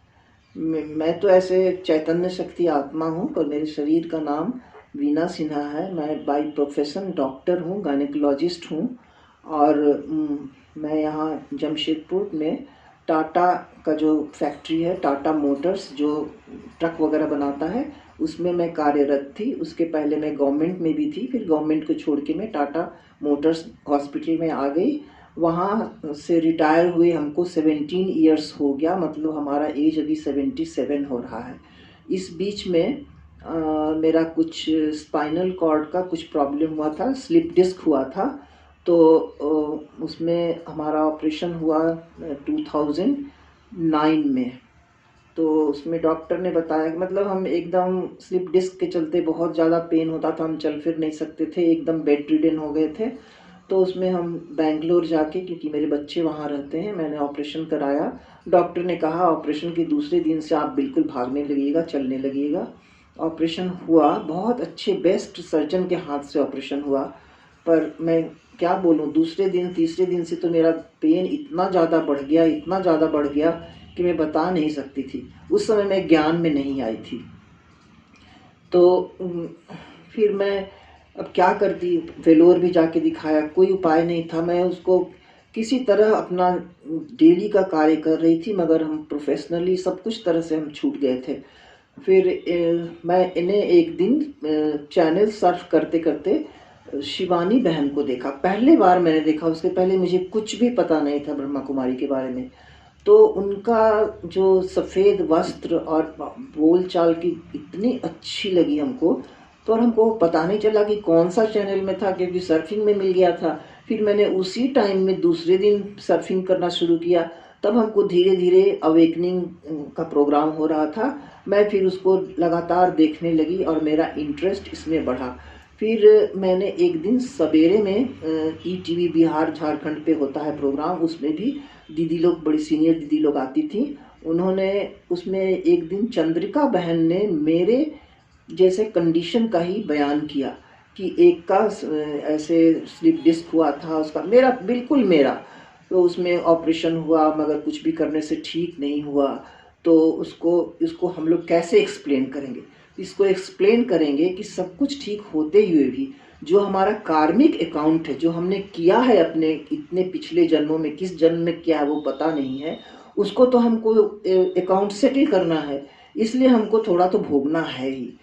Speaker 1: मैं तो ऐसे चैतन्य शक्ति आत्मा हूँ, पर मेरे शरीर का नाम वीना सिन्हा है। मैं बाय प्रोफेशन डॉक्टर हूँ, गायनेकोलॉजिस्ट हूँ। और मैं यहाँ जमशेदपुर में टाटा का जो फैक्ट्री है, टाटा मोटर्स, जो ट्रक वगैरह बनाता है, उसमें मैं कार्यरत थी। उसके पहले मैं गवर्नमेंट में भी थी। फिर गवर्नमेंट को छोड़ के मैं टाटा मोटर्स हॉस्पिटल में आ गई। वहाँ से रिटायर हुए हमको 17 इयर्स हो गया। मतलब हमारा एज अभी 77 हो रहा है। इस बीच में मेरा कुछ स्पाइनल कॉर्ड का कुछ प्रॉब्लम हुआ था, स्लिप डिस्क हुआ था। तो उसमें हमारा ऑपरेशन हुआ 2009 में। तो उसमें डॉक्टर ने बताया कि मतलब हम एकदम स्लिप डिस्क के चलते बहुत ज़्यादा पेन होता था, हम चल फिर नहीं सकते थे, एकदम बेड रिडन हो गए थे। तो उसमें हम बेंगलोर जाके, क्योंकि मेरे बच्चे वहाँ रहते हैं, मैंने ऑपरेशन कराया। डॉक्टर ने कहा ऑपरेशन के दूसरे दिन से आप बिल्कुल भागने लगिएगा, चलने लगिएगा। ऑपरेशन हुआ, बहुत अच्छे बेस्ट सर्जन के हाथ से ऑपरेशन हुआ। पर मैं क्या बोलूँ, दूसरे दिन तीसरे दिन से तो मेरा पेन इतना ज़्यादा बढ़ गया, इतना ज़्यादा बढ़ गया कि मैं बता नहीं सकती थी। उस समय मैं ज्ञान में नहीं आई थी। तो फिर मैं अब क्या करती, वेलोर भी जाके दिखाया, कोई उपाय नहीं था। मैं उसको किसी तरह अपना डेली का कार्य कर रही थी, मगर हम प्रोफेशनली सब कुछ तरह से हम छूट गए थे। फिर मैं इन्हें एक दिन चैनल सर्फ करते करते शिवानी बहन को देखा। पहली बार मैंने देखा, उसके पहले मुझे कुछ भी पता नहीं था ब्रह्मा कुमारी के बारे में। तो उनका जो सफ़ेद वस्त्र और बोलचाल की इतनी अच्छी लगी हमको, तो और हमको पता नहीं चला कि कौन सा चैनल में था, क्योंकि सर्फिंग में मिल गया था। फिर मैंने उसी टाइम में दूसरे दिन सर्फिंग करना शुरू किया, तब हमको धीरे धीरे अवेकनिंग का प्रोग्राम हो रहा था। मैं फिर उसको लगातार देखने लगी और मेरा इंटरेस्ट इसमें बढ़ा। फिर मैंने एक दिन सवेरे में ईटीवी बिहार झारखंड पे होता है प्रोग्राम, उसमें भी दीदी लोग, बड़ी सीनियर दीदी लोग आती थी। उन्होंने उसमें एक दिन चंद्रिका बहन ने मेरे जैसे कंडीशन का ही बयान किया कि एक का ऐसे स्लिप डिस्क हुआ था, उसका मेरा बिल्कुल मेरा, तो उसमें ऑपरेशन हुआ मगर कुछ भी करने से ठीक नहीं हुआ। तो इसको हम लोग कैसे एक्सप्लेन करेंगे? इसको एक्सप्लेन करेंगे कि सब कुछ ठीक होते हुए भी जो हमारा कार्मिक अकाउंट है, जो हमने किया है अपने इतने पिछले जन्मों में, किस जन्म में किया है वो पता नहीं है, उसको तो हमको अकाउंट सेटल करना है, इसलिए हमको थोड़ा तो भोगना है ही।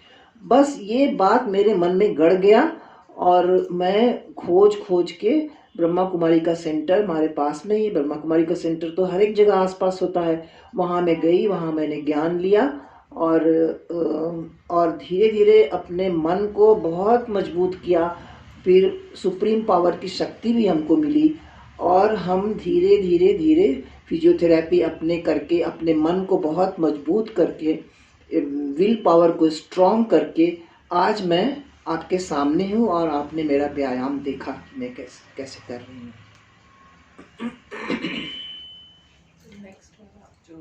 Speaker 1: बस ये बात मेरे मन में गड़ गया और मैं खोज खोज के ब्रह्मा कुमारी का सेंटर हमारे पास में ही, ब्रह्मा कुमारी का सेंटर तो हर एक जगह आसपास होता है, वहाँ मैं गई, वहाँ मैंने ज्ञान लिया और धीरे धीरे अपने मन को बहुत मजबूत किया। फिर सुप्रीम पावर की शक्ति भी हमको मिली और हम धीरे धीरे धीरे फिजियोथेरेपी अपने करके, अपने मन को बहुत मजबूत करके, विल पावर को स्ट्रॉन्ग करके आज मैं आपके सामने हूँ और आपने मेरा व्यायाम देखा कि मैं कैसे कर रही हूँ।
Speaker 2: नेक्स्ट वाला आप जो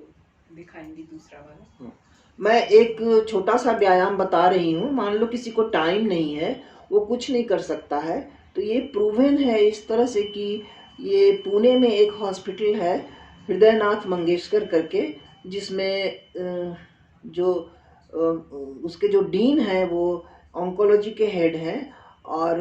Speaker 2: दिखाएंगी, दूसरा वाला।
Speaker 1: मैं एक छोटा सा व्यायाम बता रही हूँ। मान लो किसी को टाइम नहीं है, वो कुछ नहीं कर सकता है, तो ये प्रूवन है इस तरह से कि ये पुणे में एक हॉस्पिटल है हृदयनाथ मंगेशकर करके, जिसमें जो उसके जो डीन है वो ऑन्कोलॉजी के हेड हैं और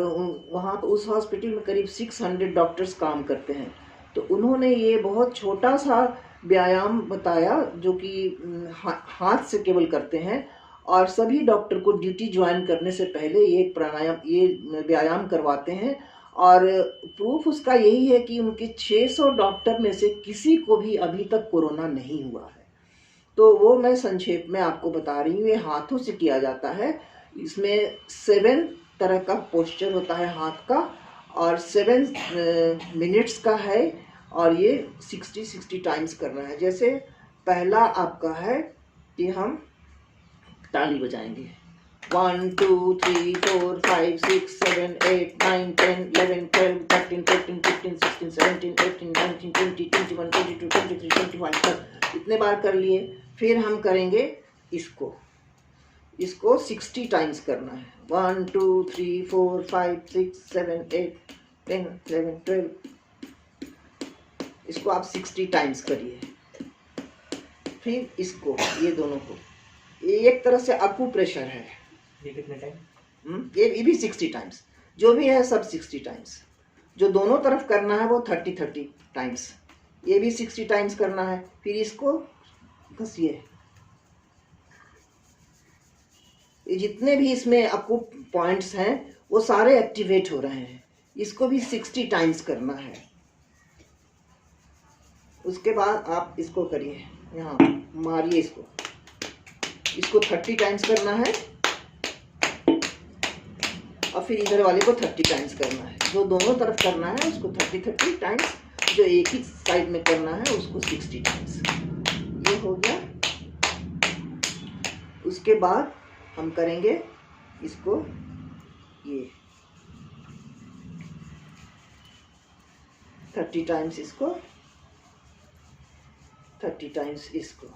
Speaker 1: वहाँ उस हॉस्पिटल में करीब 600 डॉक्टर्स काम करते हैं। तो उन्होंने ये बहुत छोटा सा व्यायाम बताया जो कि हाथ से केवल करते हैं और सभी डॉक्टर को ड्यूटी ज्वाइन करने से पहले ये प्राणायाम, ये व्यायाम करवाते हैं। और प्रूफ उसका यही है कि उनके 600 डॉक्टर में से किसी को भी अभी तक कोरोना नहीं हुआ है। तो वो मैं संक्षेप में आपको बता रही हूँ। ये हाथों से किया जाता है, इसमें 7 तरह का पोस्चर होता है हाथ का और 7 मिनट्स का है और ये 60 टाइम्स करना है। जैसे पहला आपका है कि हम ताली बजाएंगे 1 2 3 4 5 6 7 8 9 10 11 12 13 14 15 16 17 18 19 20 21 22 23 24 25 इतने बार कर लिए। फिर हम करेंगे इसको 60 टाइम्स करना है। 1 2 3 4 5 6 7 8 10 11 12, इसको आप 60 टाइम्स करिए। फिर इसको, ये दोनों को, ये एक तरह से अकुप्रेशर है।
Speaker 3: ये कितने टाइम?
Speaker 1: ये भी 60 टाइम्स, जो भी है सब 60 टाइम्स। जो दोनों तरफ करना है वो 30 टाइम्स, ये भी 60 टाइम्स करना है। फिर इसको घसिए, ये जितने भी इसमें आपको पॉइंट्स हैं वो सारे एक्टिवेट हो रहे हैं। इसको भी 60 टाइम्स करना है। उसके बाद आप इसको करिए, यहाँ मारिए इसको 30 टाइम्स करना है और फिर इधर वाले को 30 टाइम्स करना है। जो दोनों तरफ करना है उसको 30 टाइम्स, जो एक ही साइड में करना है उसको 60 टाइम्स। ये हो गया। उसके बाद हम करेंगे इसको, ये 30 टाइम्स इसको, 30 टाइम्स इसको।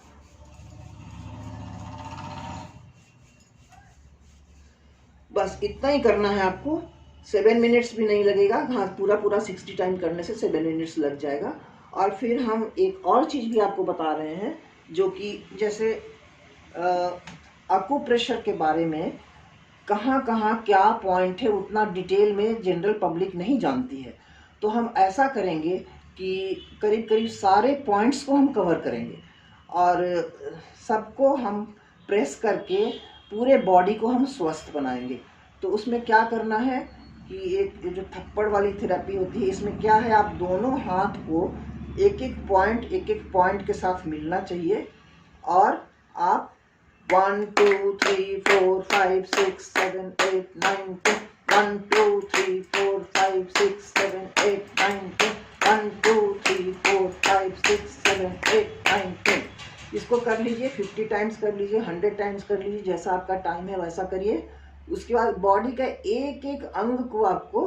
Speaker 1: बस इतना ही करना है आपको। 7 मिनट्स भी नहीं लगेगा, हाँ पूरा 60 टाइम करने से 7 मिनट्स लग जाएगा। और फिर हम एक और चीज़ भी आपको बता रहे हैं, जो कि जैसे अकुप्रेशर के बारे में कहाँ कहाँ क्या पॉइंट है उतना डिटेल में जनरल पब्लिक नहीं जानती है। तो हम ऐसा करेंगे कि करीब करीब सारे पॉइंट्स को हम कवर करेंगे और सबको हम प्रेस करके पूरे बॉडी को हम स्वस्थ बनाएंगे। तो उसमें क्या करना है कि एक जो थप्पड़ वाली थेरेपी होती है, इसमें क्या है, आप दोनों हाथ को एक एक पॉइंट के साथ मिलना चाहिए और आप 1 2 3 4 5 6 7 8 9 10 1 2 3 4 5 6 7 8 9 10 1 2 3 4 5 6 7 8 9 10 इसको कर लीजिए, 50 टाइम्स कर लीजिए, 100 टाइम्स कर लीजिए, जैसा आपका टाइम है वैसा करिए। उसके बाद बॉडी का एक एक अंग को आपको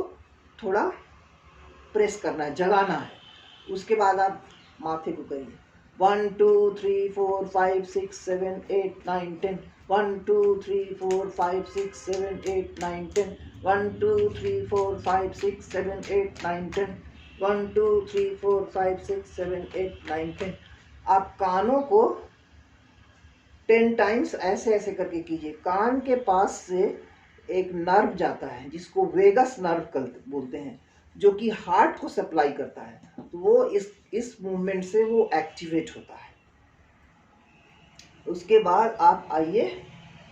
Speaker 1: थोड़ा प्रेस करना है, जगाना है। उसके बाद आप माथे को करिए 1 2 3 4 5 6 7 8 9 10 1 2 3 4 5 6 7 8 9 10 1 2 3 4 5 6 7 8 9 10 1 2 3 4 5 6 7 8 9 10। आप कानों को 10 टाइम्स ऐसे ऐसे करके कीजिए। कान के पास से एक नर्व जाता है जिसको वेगस नर्व बोलते हैं, जो कि हार्ट को सप्लाई करता है। तो वो इस मूवमेंट से वो एक्टिवेट होता है। उसके बाद आप आइए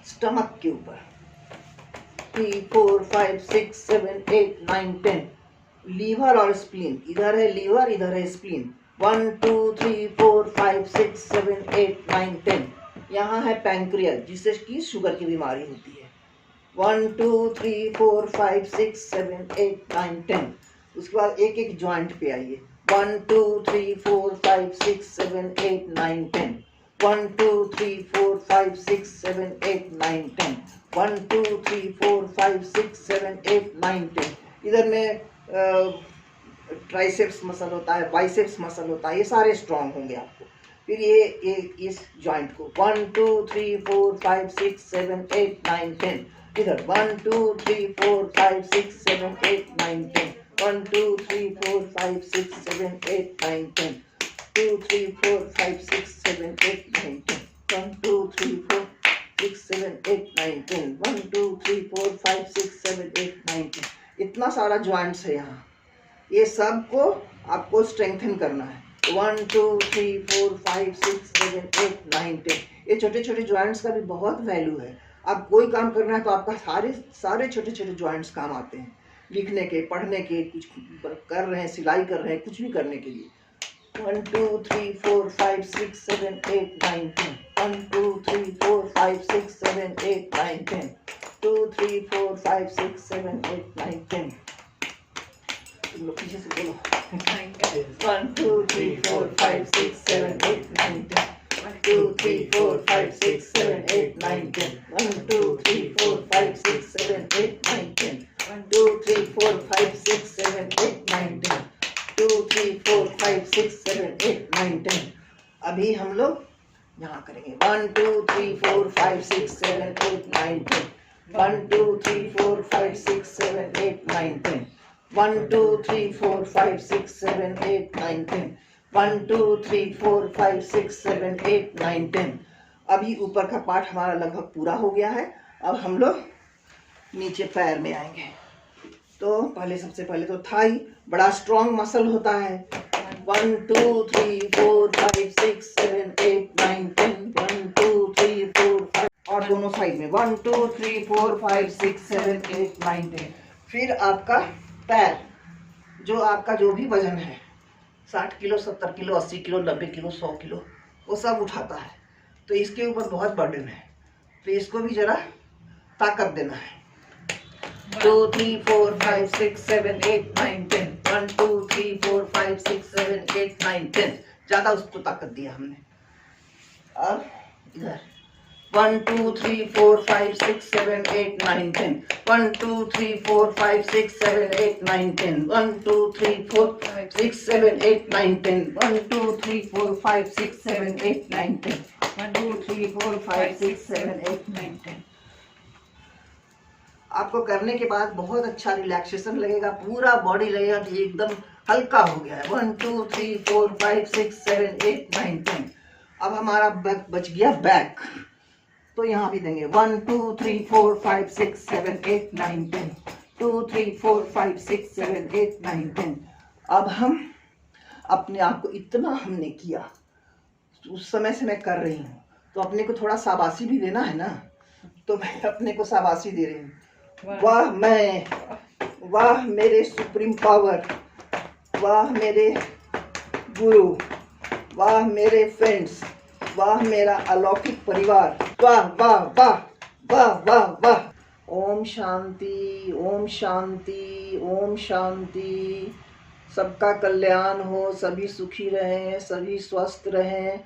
Speaker 1: स्टमक के ऊपर 3 4 5 6 7 8 9 10 लीवर और स्प्लीन, इधर है लीवर, इधर है स्प्लीन। 1 2 3 4 5 6 7 8 9 10 यहाँ है पैंक्रियास, जिससे कि शुगर की बीमारी होती है। 1 2 3 4 5 6 7 8 9 10। उसके बाद एक एक जॉइंट पे आइए 1 2 3 4 5 6 7 8 9 10 1 2 3 4 5 6 7 8 9 10 1 2 3 4 5 6 7 8 9 10। इधर में ट्राइसेप्स मसल होता है, बाइसेप्स मसल होता है, ये सारे स्ट्रांग होंगे आपको। फिर ये इस जॉइंट को 1 2 3 4 5 6 7 8 9 10। इधर 1 2 3 4 5 6 7 8 9 10 1 2 3 4 5 6 7 8 9 10 2 3 4 5 6 7 8 9 10 1 2 3 4 6 7 8 9 10 1 2 3 4 5 6 7 8 9 10। इतना सारा जॉइंट्स है यहाँ, ये सब को आपको स्ट्रेंथन करना है। 1 2 3 4 5 6 7 8 9 10। ये छोटे छोटे जॉइंट्स का भी बहुत वैल्यू है। आप कोई काम करना है तो आपका सारे छोटे छोटे जॉइंट्स काम आते हैं, लिखने के, पढ़ने के, कुछ कर रहे हैं, सिलाई कर रहे हैं, कुछ भी करने के लिए। 1 2 3 4 5 6 7 8 9 10 1 2 3 4 5 6 7 8 9 10 2 3 4 5 6 7 8 9 10। तुम लोग पीछे से बोलो 1 2 3 4 5 6 7 8 9 10 1 2 3 4 5 6 7 8 9 10 1 2 3 4 5 6 7 8 9 10 1 2 3 4 5 6 7 8 9 10 2 3 4 5 6 7 8 9 10। अभी हम लोग यहाँ करेंगे 1 2 3 4 5 6 7 8 9 10 1 2 3 4 5 6 7 8 9 10 1 2 3 4 5 6 7 8 9 10 1 2 3 4 5 6 7 8 9 10। अभी ऊपर का पार्ट हमारा लगभग पूरा हो गया है। अब हम लोग नीचे पैर में आएंगे। तो सबसे पहले तो थाई बड़ा स्ट्रॉन्ग मसल होता है। 1 2 3 4 5 6 7 8 9 10 1 2 3 4 5 और दोनों साइड में 1 2 3 4 5 6 7 8 9 10। फिर आपका पैर, जो आपका जो भी वजन है 60 kilo 70 kilo 80 kilo 90 kilo 100 kilo वो सब उठाता है, तो इसके ऊपर बहुत बर्डन है, तो इसको भी जरा ताकत देना है। 2 3 4 5 6 7 8 9 10 1 2 3 4 5 6 7 8 9 10। ज़्यादा उसको ताकत दिया हमने। और इधर 1 2 3 4 5 6 7 8 9 10 1 2 3 4 5 6 7 8 9 10 1 2 3 4 6 7 8 9 10 1 2 3 4 5 6 7 8 9 10 1 2 3 4 5 6 7 8 9 10। आपको करने के बाद बहुत अच्छा रिलैक्सेशन लगेगा, पूरा बॉडी लगेगा कि एकदम हल्का हो गया है। 1 2 3 4 5 6 7 8 9 10। अब हमारा बच गया बैक, तो यहाँ भी देंगे 1 2 3 4 5 6 7 8 9 10 2 3 4 5 6 7 8 9 10। अब हम अपने आप को इतना हमने किया, उस समय से मैं कर रही हूँ, तो अपने को थोड़ा शाबाशी भी देना है ना, तो मैं अपने को शाबाशी दे रही हूँ। वाह मैं, वाह मेरे सुप्रीम पावर, वाह मेरे गुरु, वाह मेरे फ्रेंड्स, वाह मेरा अलौकिक परिवार, वाह वाह वाह वाह वाह वाह। ओम शांति, ओम शांति, ओम शांति। सबका कल्याण हो, सभी सुखी रहें, सभी स्वस्थ रहें,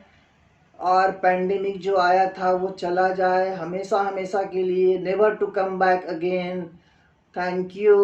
Speaker 1: और पैंडेमिक जो आया था वो चला जाए हमेशा हमेशा के लिए, never to come back again. Thank you.